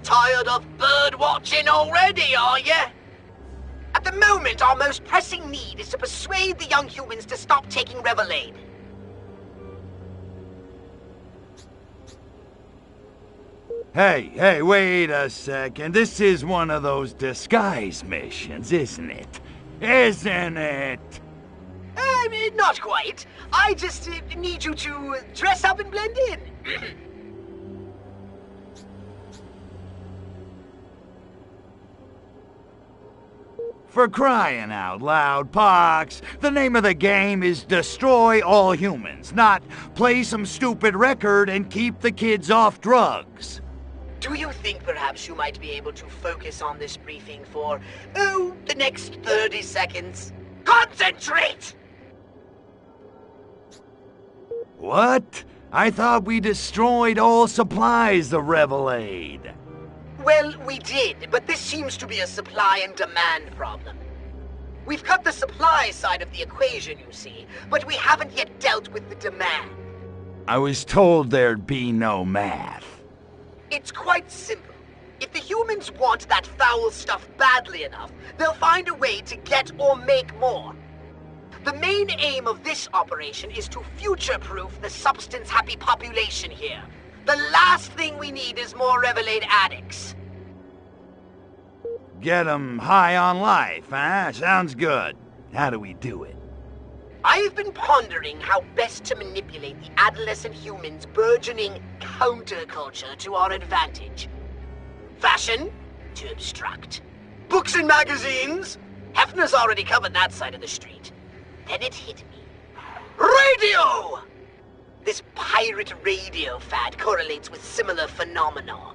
Tired of bird watching already, are you? At the moment, our most pressing need is to persuade the young humans to stop taking Revelade. Hey, wait a second. This is one of those disguise missions, isn't it? Isn't it? Not quite. I just need you to dress up and blend in. For crying out loud, Pox, the name of the game is destroy all humans, not play some stupid record and keep the kids off drugs. Do you think perhaps you might be able to focus on this briefing for, the next 30 seconds? Concentrate! What? I thought we destroyed all supplies of Revelade. Well, we did, but this seems to be a supply and demand problem. We've cut the supply side of the equation, you see, but we haven't yet dealt with the demand. I was told there'd be no math. It's quite simple. If the humans want that foul stuff badly enough, they'll find a way to get or make more. The main aim of this operation is to future-proof the substance-happy population here. The last thing we need is more Revelade addicts. Get 'em high on life, huh? Sounds good. How do we do it? I've been pondering how best to manipulate the adolescent humans' burgeoning counterculture to our advantage. Fashion? Too abstract. Books and magazines? Hefner's already covered that side of the street. Then it hit me. Radio! This pirate radio fad correlates with similar phenomena,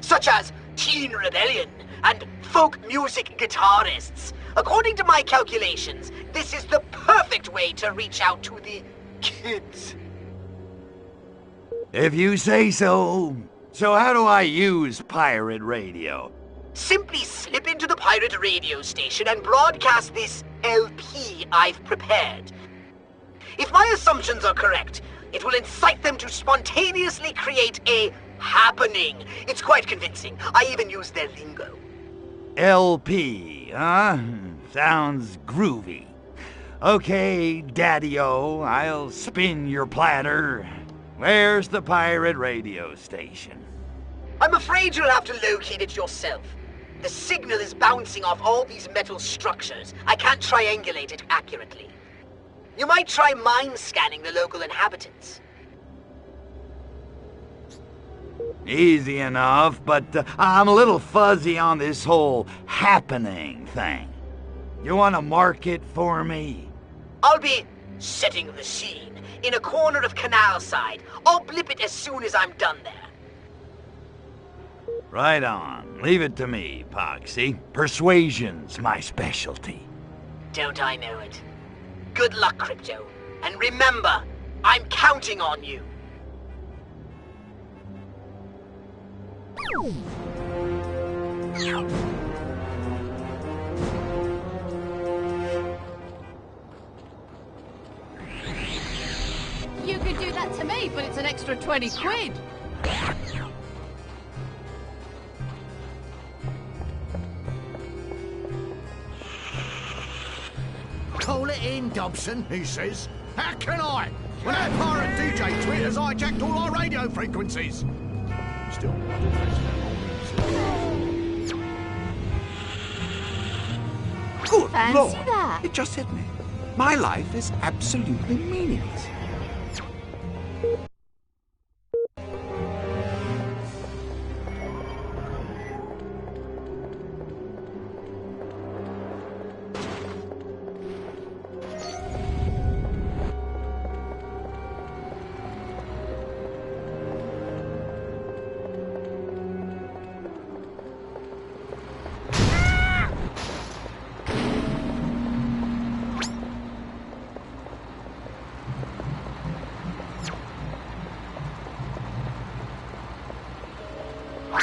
such as teen rebellion and folk music guitarists. According to my calculations, this is the perfect way to reach out to the kids. If you say so. So how do I use pirate radio? Simply slip into the pirate radio station and broadcast this LP I've prepared. If my assumptions are correct, it will incite them to spontaneously create a happening. It's quite convincing. I even use their lingo. LP, huh? Sounds groovy. Okay, Daddy-O, I'll spin your platter. Where's the pirate radio station? I'm afraid you'll have to locate it yourself. The signal is bouncing off all these metal structures. I can't triangulate it accurately. You might try mind scanning the local inhabitants. Easy enough, but I'm a little fuzzy on this whole happening thing. You want to mark it for me? I'll be setting the scene in a corner of Canal Side. I'll blip it as soon as I'm done there. Right on. Leave it to me, Poxy. Persuasion's my specialty. Don't I know it? Good luck, Crypto. And remember, I'm counting on you. You could do that to me, but it's an extra 20 quid. Call it in, Dobson, he says. How can I? When that pirate DJ twit has hijacked all our radio frequencies. Still, Good Fancy Lord. that. It just hit me. My life is absolutely meaningless.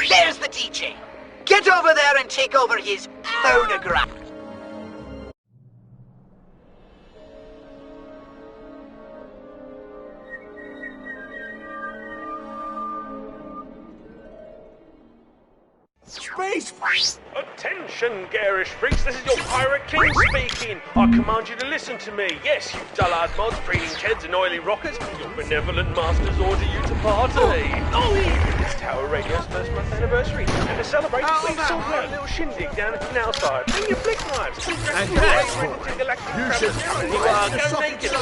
There's the DJ. Get over there and take over his phonograph. Space! Attention, garish freaks, this is your Pirate King speaking. I command you to listen to me. Yes, you dullard mods, breeding Teds and oily rockers, your benevolent masters order you to party. It's Tower Radio's first month anniversary, and to celebrate, we've sorted out a little shindig down at Canal Side. Bring your flick knives, come dressed in your intergalactic crabbers, and you are go naked.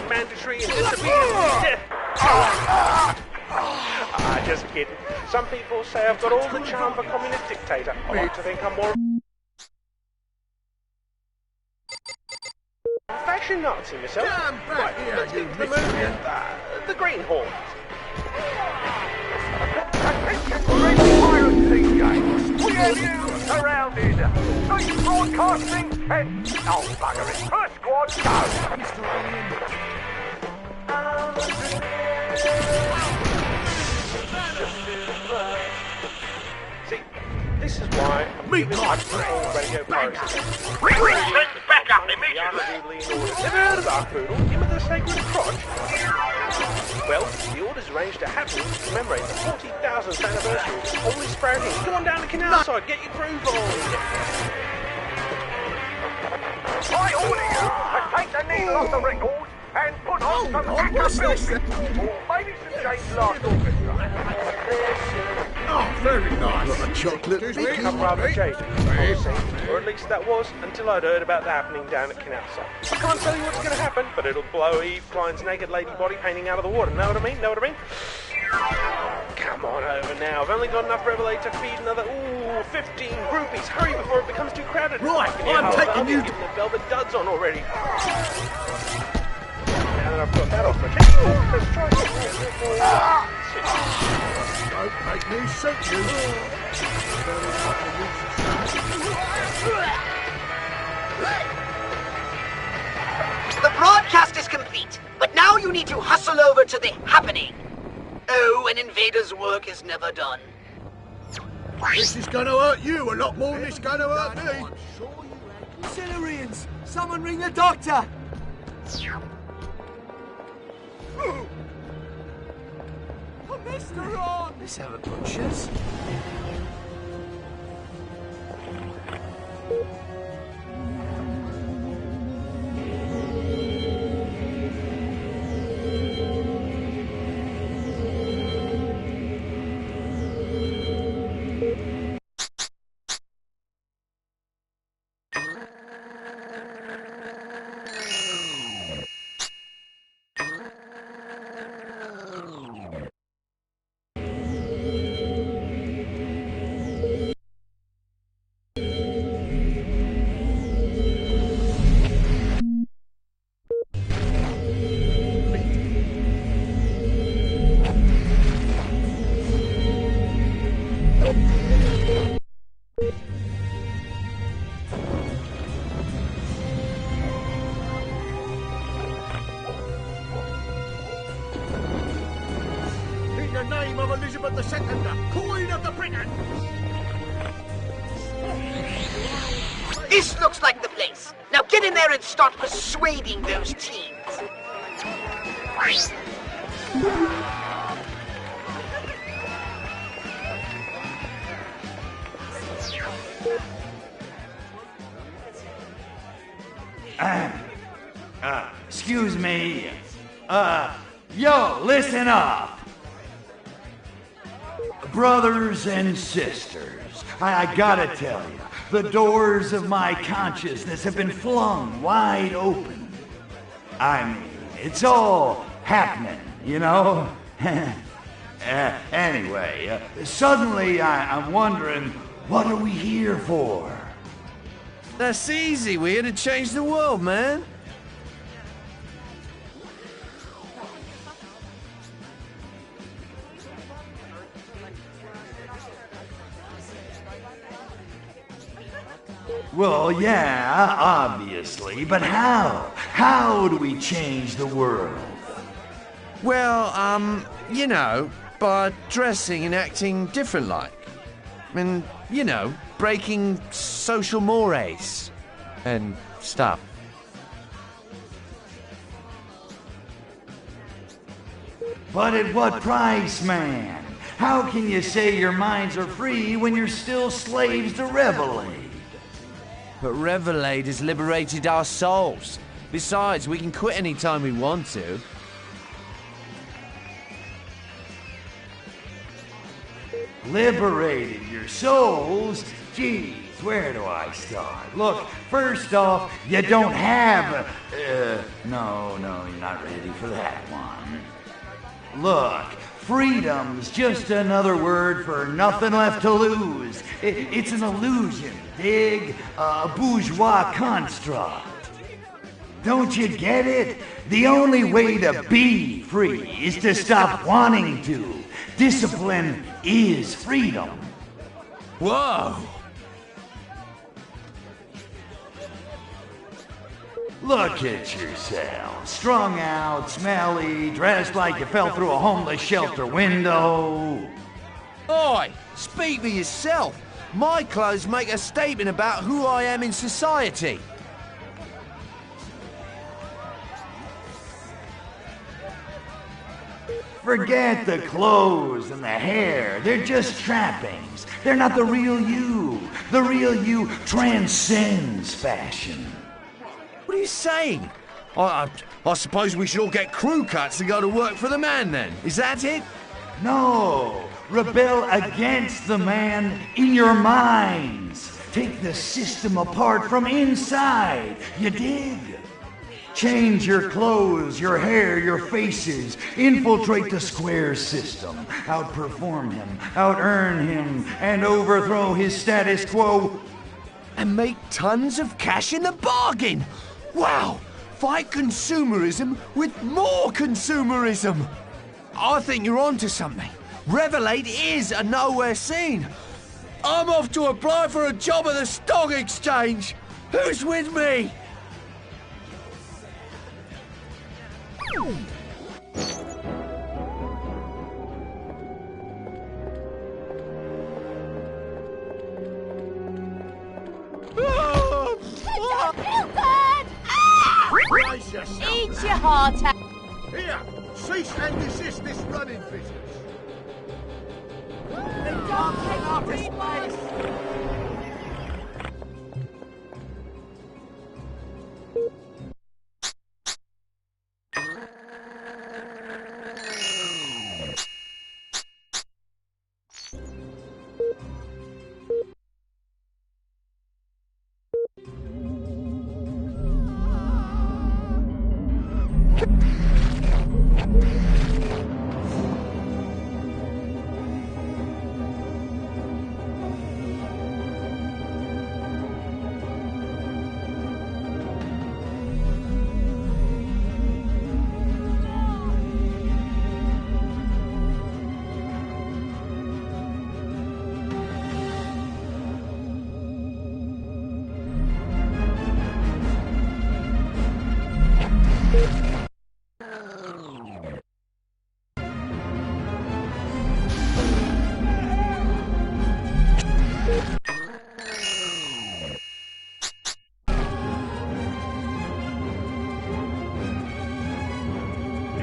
Mandatory and disobedient. Just kidding. Some people say I've got all the charm of a communist dictator. I like to think I'm more fashion Nazi myself. Right, let's get to the movie. The Greenhorn. We have you surrounded. Street broadcasting and... Oh, bugger it. First squad, go! See, this is why I'm giving all radio pirates. Back up immediately! Never heard of Arkpoodle? Him with the sacred crotch? Well, the order's arranged a happening to commemorate the 40,000th anniversary of Holy Sprouting. Come on down to Canal Side, get your groove on! I order you to take the needle off the record and put on some acapella. Ladies and James Last Orchestra. Oh, very nice. Like a chocolate Big cover up of Jade, or at least that was until I'd heard about the happening down at Canal Side. I can't tell you what's going to happen, but it'll blow Eve Klein's naked lady body painting out of the water. Know what I mean? Know what I mean? Come on over now. I've only got enough Revelate to feed another, 15 groupies. Hurry before it becomes too crowded. Right, I'm taking you to... the velvet duds on already. Now that I've got that off my chest, let's try Don't make me shoot you. The broadcast is complete. But now you need to hustle over to the happening. Oh, an invader's work is never done. This is gonna hurt you a lot more than it's gonna hurt me. Auxiliarians! Someone ring the doctor! Mr. Ron! Let's have a butcher's. In the name of Elizabeth II, Queen of the Britons! This looks like the place. Now get in there and start persuading those teens. Excuse me. Yo, listen up. Brothers and sisters, I gotta tell you, the doors of my consciousness have been flung wide open. I mean, it's all happening, you know? Anyway, suddenly I'm wondering, what are we here for? That's easy. We're here to change the world, man. Well, yeah, obviously, but how? How do we change the world? Well, you know, by dressing and acting different like. And, you know, breaking social mores and stuff. But at what price, man? How can you say your minds are free when you're still slaves to Revelade? But Revelade has liberated our souls. Besides, we can quit any time we want to. Liberated your souls? Geez, where do I start? Look, first off, you don't have no, you're not ready for that one. Look, freedom's just another word for nothing left to lose. It's an illusion, dig? A bourgeois construct. Don't you get it? The only way to be free is to stop wanting to. Discipline is freedom. Whoa! Look at yourself. Strung out, smelly, dressed like you fell through a homeless shelter window. Oi! Speak for yourself. My clothes make a statement about who I am in society. Forget the clothes and the hair. They're just trappings. They're not the real you. The real you transcends fashion. What are you saying? I suppose we should all get crew cuts and go to work for the man then. Is that it? No. Rebel against the man in your minds. Take the system apart from inside. You dig? Change your clothes, your hair, your faces. Infiltrate the square system. Outperform him, out-earn him, and overthrow his status quo. And make tons of cash in the bargain. Wow! Fight consumerism with more consumerism. I think you're onto something. Revelade is a nowhere scene. I'm off to apply for a job at the stock exchange. Who's with me? Brace yourself. Eat your heart out. Here, cease and desist this running business. They don't take off this place.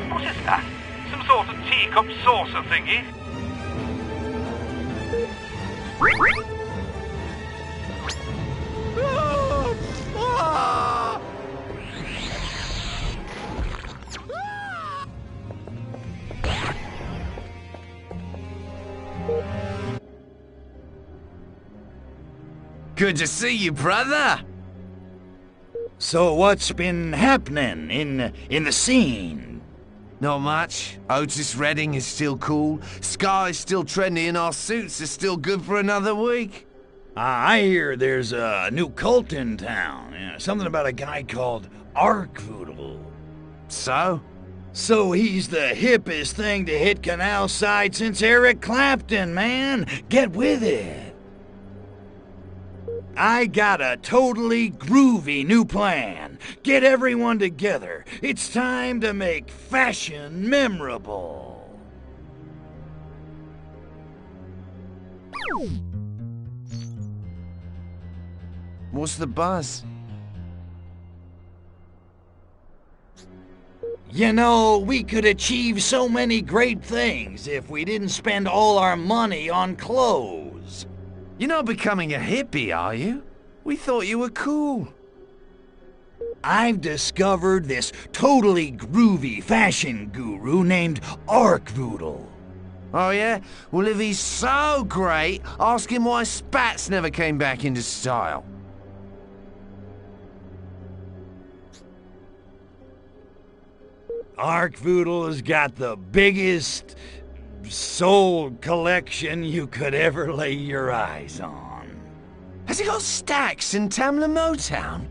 What is that? Some sort of teacup saucer thingy? Good to see you, brother. So what's been happening in the scene? Not much. Otis Redding is still cool. Sky's still trendy, and our suits are still good for another week. I hear there's a new cult in town. Yeah, something about a guy called Arkvoodle. So? So he's the hippest thing to hit Canal Side since Eric Clapton, man. Get with it. I got a totally groovy new plan. Get everyone together. It's time to make fashion memorable. What's the buzz? You know, we could achieve so many great things if we didn't spend all our money on clothes. You're not becoming a hippie, are you? We thought you were cool. I've discovered this totally groovy fashion guru named Arkvoodle. Oh yeah? Well, if he's so great, ask him why spats never came back into style. Arkvoodle has got the biggest soul collection you could ever lay your eyes on. Has he got stacks in Tamla Motown?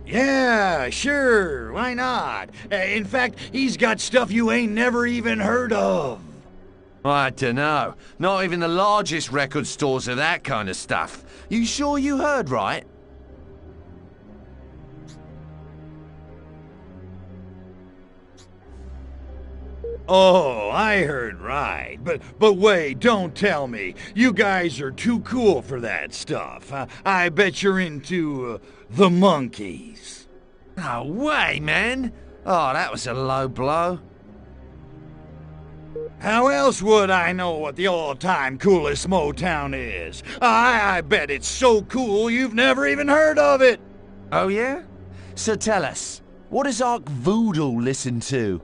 Yeah, sure, why not? In fact, he's got stuff you ain't never even heard of. I dunno. Not even the largest record stores have that kind of stuff. You sure you heard right? Oh, I heard right. But wait, don't tell me. You guys are too cool for that stuff. I bet you're into the Monkees. No way, man. Oh, that was a low blow. How else would I know what the all-time coolest Motown is? I bet it's so cool you've never even heard of it. Oh, yeah? So tell us, what does Arkvoodle listen to?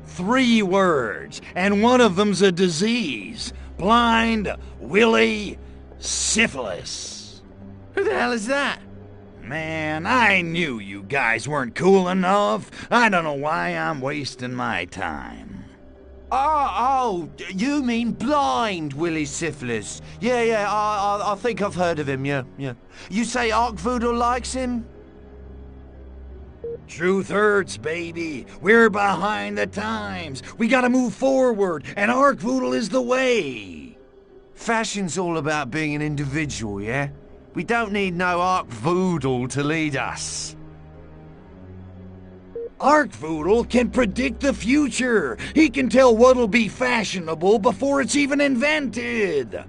Three words, and one of them's a disease. Blind Willie Syphilis. Who the hell is that? Man, I knew you guys weren't cool enough. I don't know why I'm wasting my time. Oh, you mean Blind Willie Syphilis. Yeah, I think I've heard of him, yeah. You say Arkvoodle likes him? Truth hurts, baby. We're behind the times. We gotta move forward, and Arkvoodle is the way. Fashion's all about being an individual, yeah? We don't need no Arkvoodle to lead us. Arkvoodle can predict the future. He can tell what'll be fashionable before it's even invented.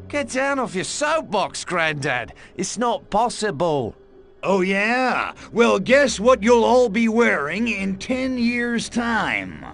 Get down off your soapbox, Grandad. It's not possible. Oh yeah? Well, guess what you'll all be wearing in 10 years' time?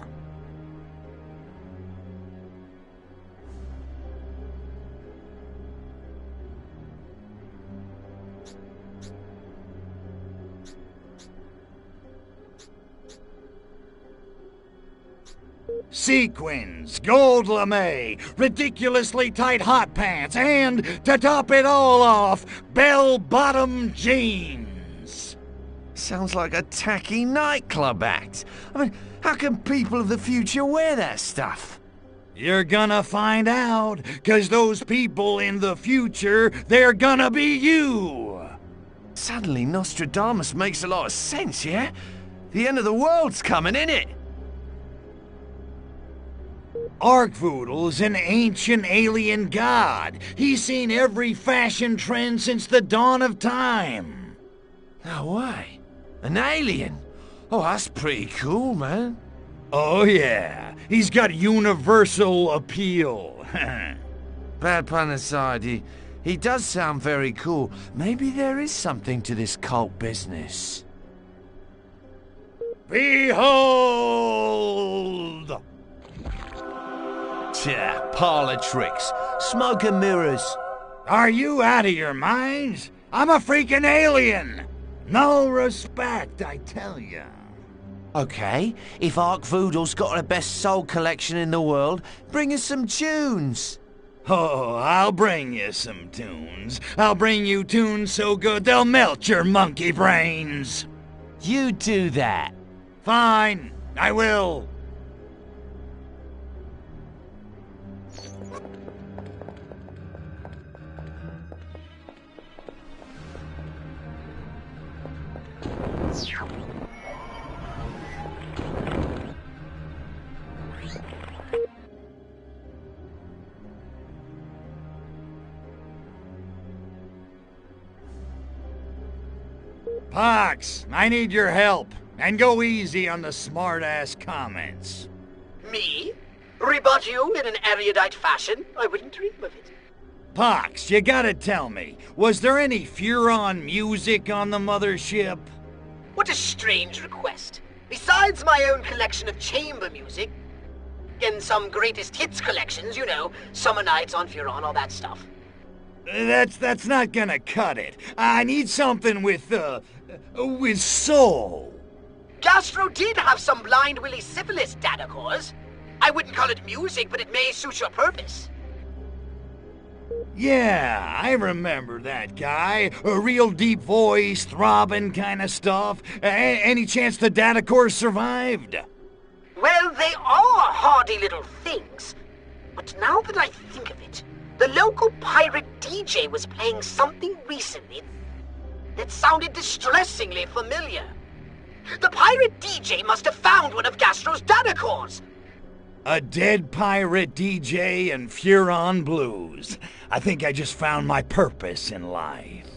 Sequins, gold lame, ridiculously tight hot pants, and, to top it all off, bell-bottom jeans. Sounds like a tacky nightclub act. I mean, how can people of the future wear that stuff? You're gonna find out, 'cause those people in the future, they're gonna be you. Suddenly Nostradamus makes a lot of sense, yeah? The end of the world's coming, innit? Arkvoodle's an ancient alien god. He's seen every fashion trend since the dawn of time. No way. An alien? Oh, that's pretty cool, man. Oh yeah, he's got universal appeal. Bad pun aside, he does sound very cool. Maybe there is something to this cult business. Behold! Tja, parlor tricks, smoke and mirrors. Are you out of your minds? I'm a freaking alien! No respect, I tell ya. Okay, if Arkvoodle's got the best soul collection in the world, bring us some tunes. Oh, I'll bring you some tunes. I'll bring you tunes so good they'll melt your monkey brains. You do that. Fine, I will. Pox, I need your help. And go easy on the smart-ass comments. Me? Rebut you in an erudite fashion? I wouldn't dream of it. Pox, you gotta tell me, was there any Furon music on the mothership? What a strange request. Besides my own collection of chamber music, and some greatest hits collections, you know, Summer Nights on Furon, all that stuff. That's not gonna cut it. I need something with soul. Gastro did have some Blind Willie syphilis data cores. I wouldn't call it music, but it may suit your purpose. Yeah, I remember that guy. A real deep voice, throbbing kind of stuff. Any chance the data cores survived? Well, they are hardy little things. But now that I think of it, the local pirate DJ was playing something recently that sounded distressingly familiar. The pirate DJ must have found one of Gastro's data cores. A dead pirate DJ and Furon blues. I think I just found my purpose in life.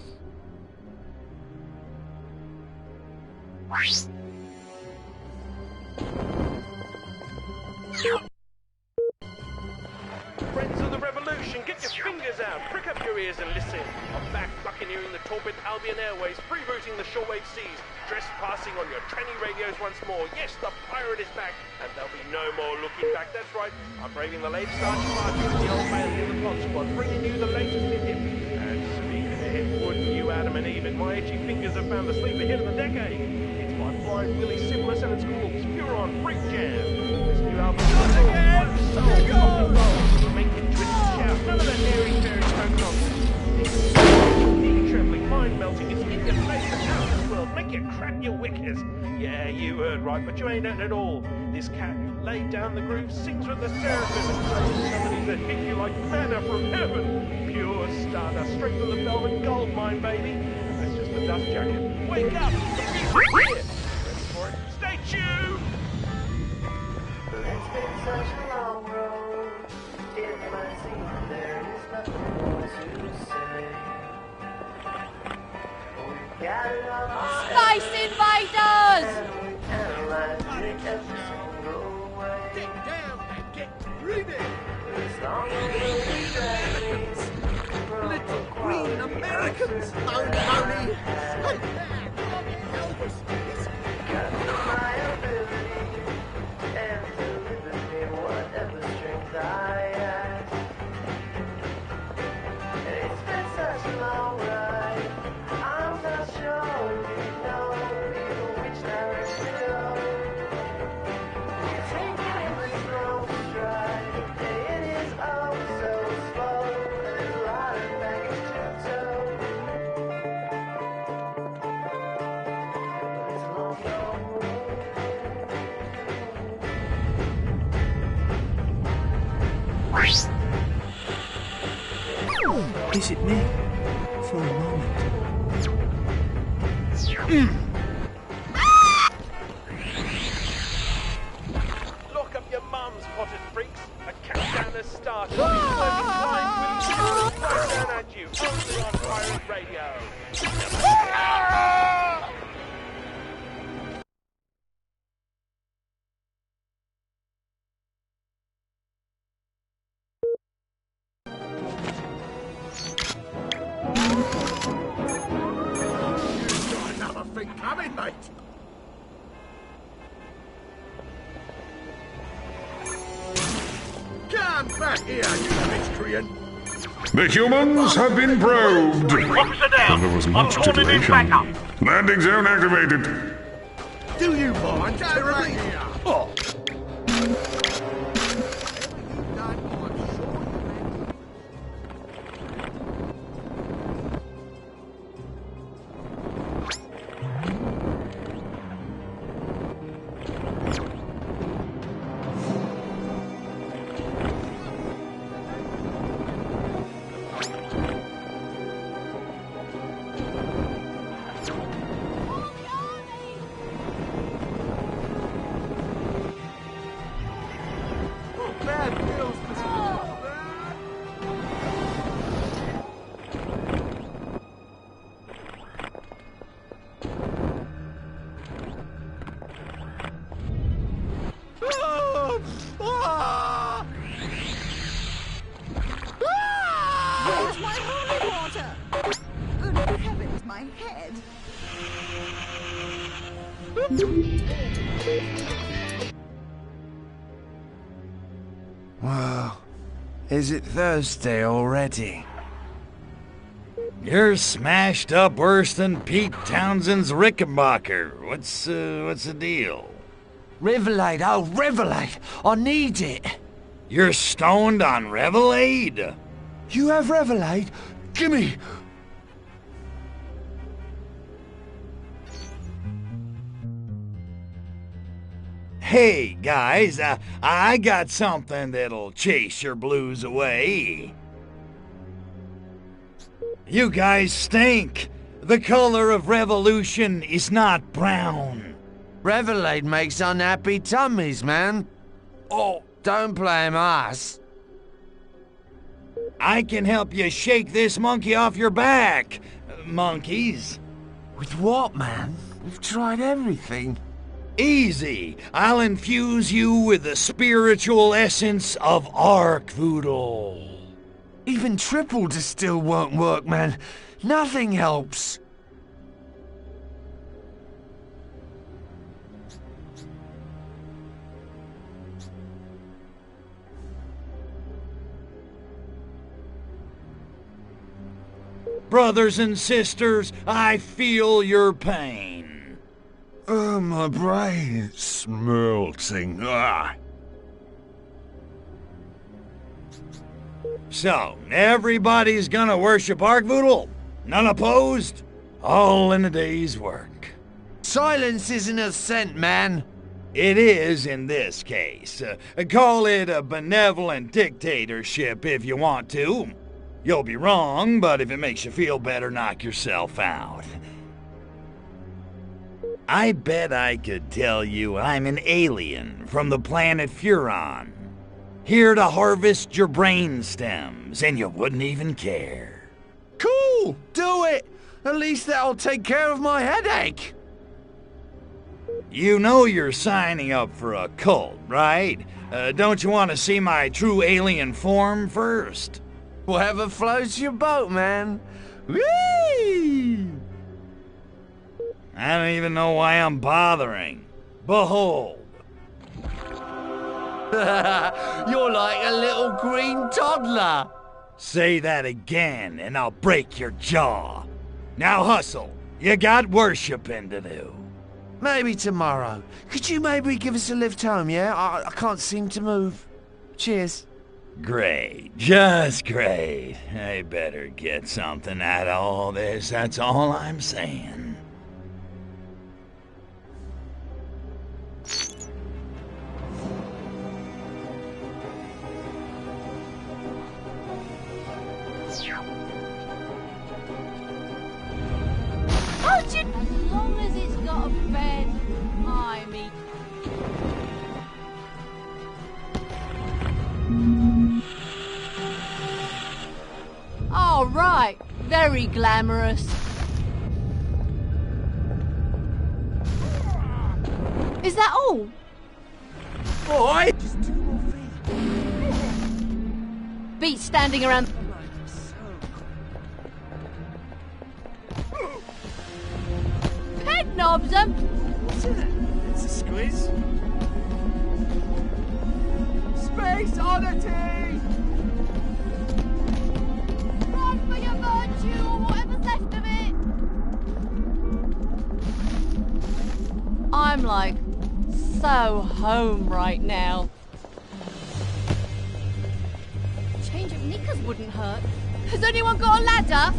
Friends of the Revolution, get your fingers out, prick up your ears and listen. I'm back buccaneering the torpid Albion Airways, freebooting the shortwave seas, trespassing on your tranny radios once more. Yes, the pirate is back, and there'll be no more looking back. That's right, I'm braving the late Sergeant Martin and the old Bailey in the plot squad, bringing you the latest in him. And speaking of him, wouldn't you, Adam and Eve, my itchy fingers have found the sleeper hit of the decade. It's by Blind Willie Syphilis, and it's called Furon Freak Jam. This new album is so make it twist and shout. None of that airy fairy folk nonsense. It's trembling, mind-melting, it's in your face and out of this world. Make you crap your wickers. Yeah, you heard right, but you ain't heard it all. This cat who laid down the groove sings with the seraphim and plays melodies that hit you like manna from heaven. Pure stardust, straight from the velvet gold mine, baby. And that's just the dust jacket. Wake up! The music's here! Ready for it? Stay tuned! It's been such a long road. It might seem there is nothing more to say. Space invaders! Get down and get greedy! Little green Americans! Money! Elvis! Is it me? For a moment. Lock up your mums, potted freaks. A countdown has started. Right down at you, only on Pirate Radio. Another thing coming, mate! Come back here, you miscreant! The humans have been probed. Officer down. And there was much I'm calling in titillation. backup. Landing zone activated. Do you mind terribly? Oh. Where's my holy water? Good heavens, my head. Well, is it Thursday already? You're smashed up worse than Pete Townsend's Rickenbacker. What's the deal? Revelade, oh, Revelade! I need it! You're stoned on Revelade? You have Revelade? Gimme! Hey, guys, I got something that'll chase your blues away. You guys stink. The color of revolution is not brown. Revelade makes unhappy tummies, man. Oh, don't blame us. I can help you shake this monkey off your back, monkeys. With what, man? We've tried everything. Easy. I'll infuse you with the spiritual essence of Arkvoodle. Even triple distill won't work, man. Nothing helps. Brothers and sisters, I feel your pain. Oh, my brain, it's melting. Ah. So, everybody's gonna worship Arkvoodle? None opposed? All in a day's work. Silence isn't a scent, man. It is in this case. Call it a benevolent dictatorship if you want to. You'll be wrong, but if it makes you feel better, knock yourself out. I bet I could tell you I'm an alien from the planet Furon. Here to harvest your brain stems, and you wouldn't even care. Cool! Do it! At least that'll take care of my headache. You know you're signing up for a cult, right? Don't you want to see my true alien form first? Whatever floats your boat, man. Whee! I don't even know why I'm bothering. Behold. You're like a little green toddler. Say that again, and I'll break your jaw. Now hustle. You got worshiping to do. Maybe tomorrow. Could you maybe give us a lift home, yeah? I can't seem to move. Cheers. Great. Just great. I better get something out of all this, that's all I'm saying. As long as it's got a bed, I'm eating. All right, very glamorous. Is that all? Boy! Beats standing around. Peg knobs them. What's in it? It's a squiz. Space Oddity! Run for your virtue or whatever's left of it. I'm like so home right now. Change of knickers wouldn't hurt. Has anyone got a ladder?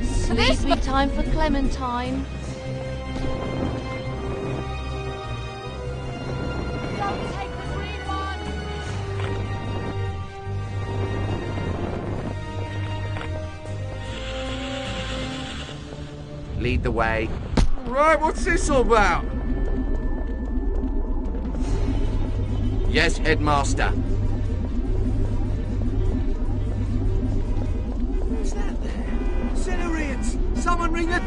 Sleepy time for Clementine. Don't take the green one. Lead the way. Right, what's this all about? Yes, Headmaster. Who's that there? Centurions! Someone ring the...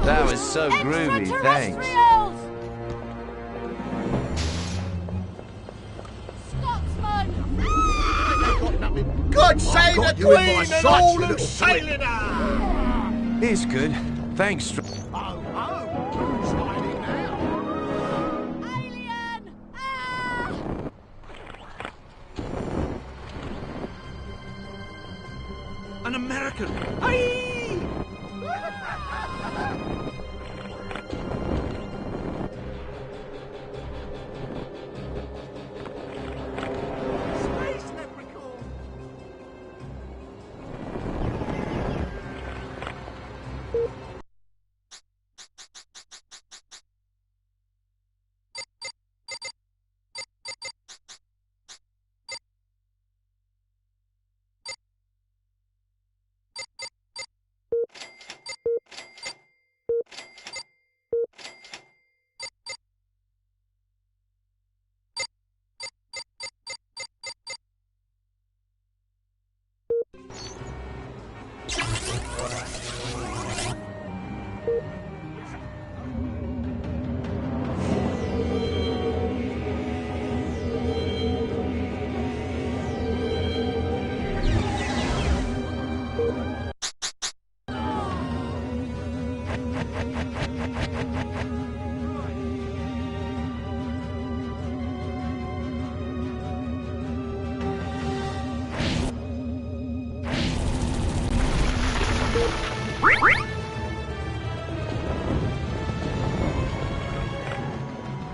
That was so groovy, thanks. God save the you in my Queen and sights, all you who little sail in her! Here's good. Thanks, An American! Aye! Space leprechaun!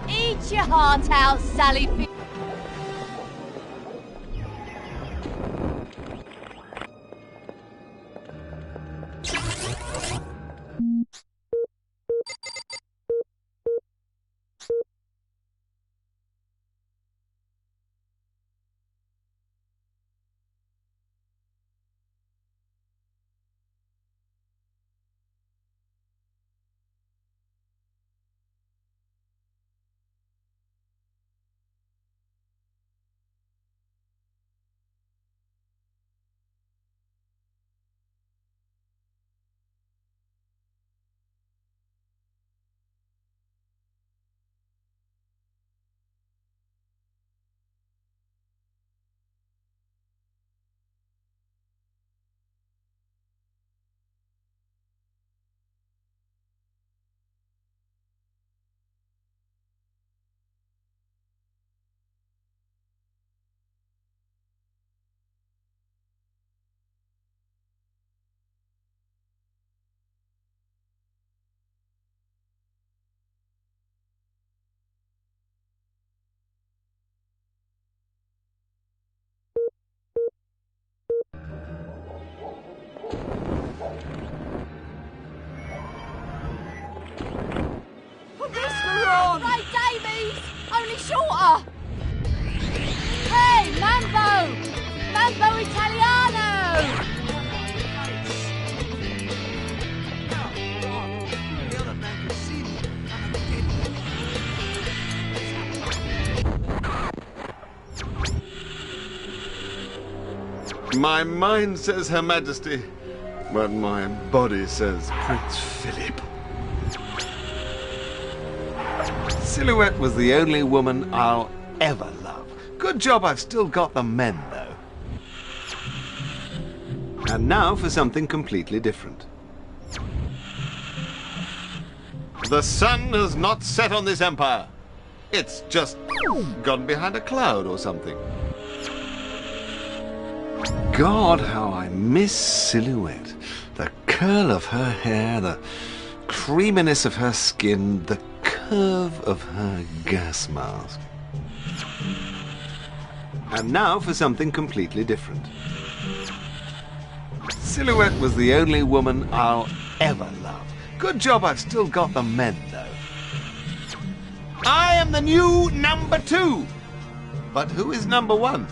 Eat your heart out, Sally. Ah! Hey, Mambo! Mambo Italiano! My mind says Her Majesty, but my body says Prince Philip. Silhouette was the only woman I'll ever love. Good job I've still got the men, though. And now for something completely different. The sun has not set on this empire. It's just gone behind a cloud or something. God, how I miss Silhouette. The curl of her hair, the creaminess of her skin, the curve of her gas mask. And now for something completely different. Silhouette was the only woman I'll ever love. Good job I've still got the men, though. I am the new number 2. But who is number 1?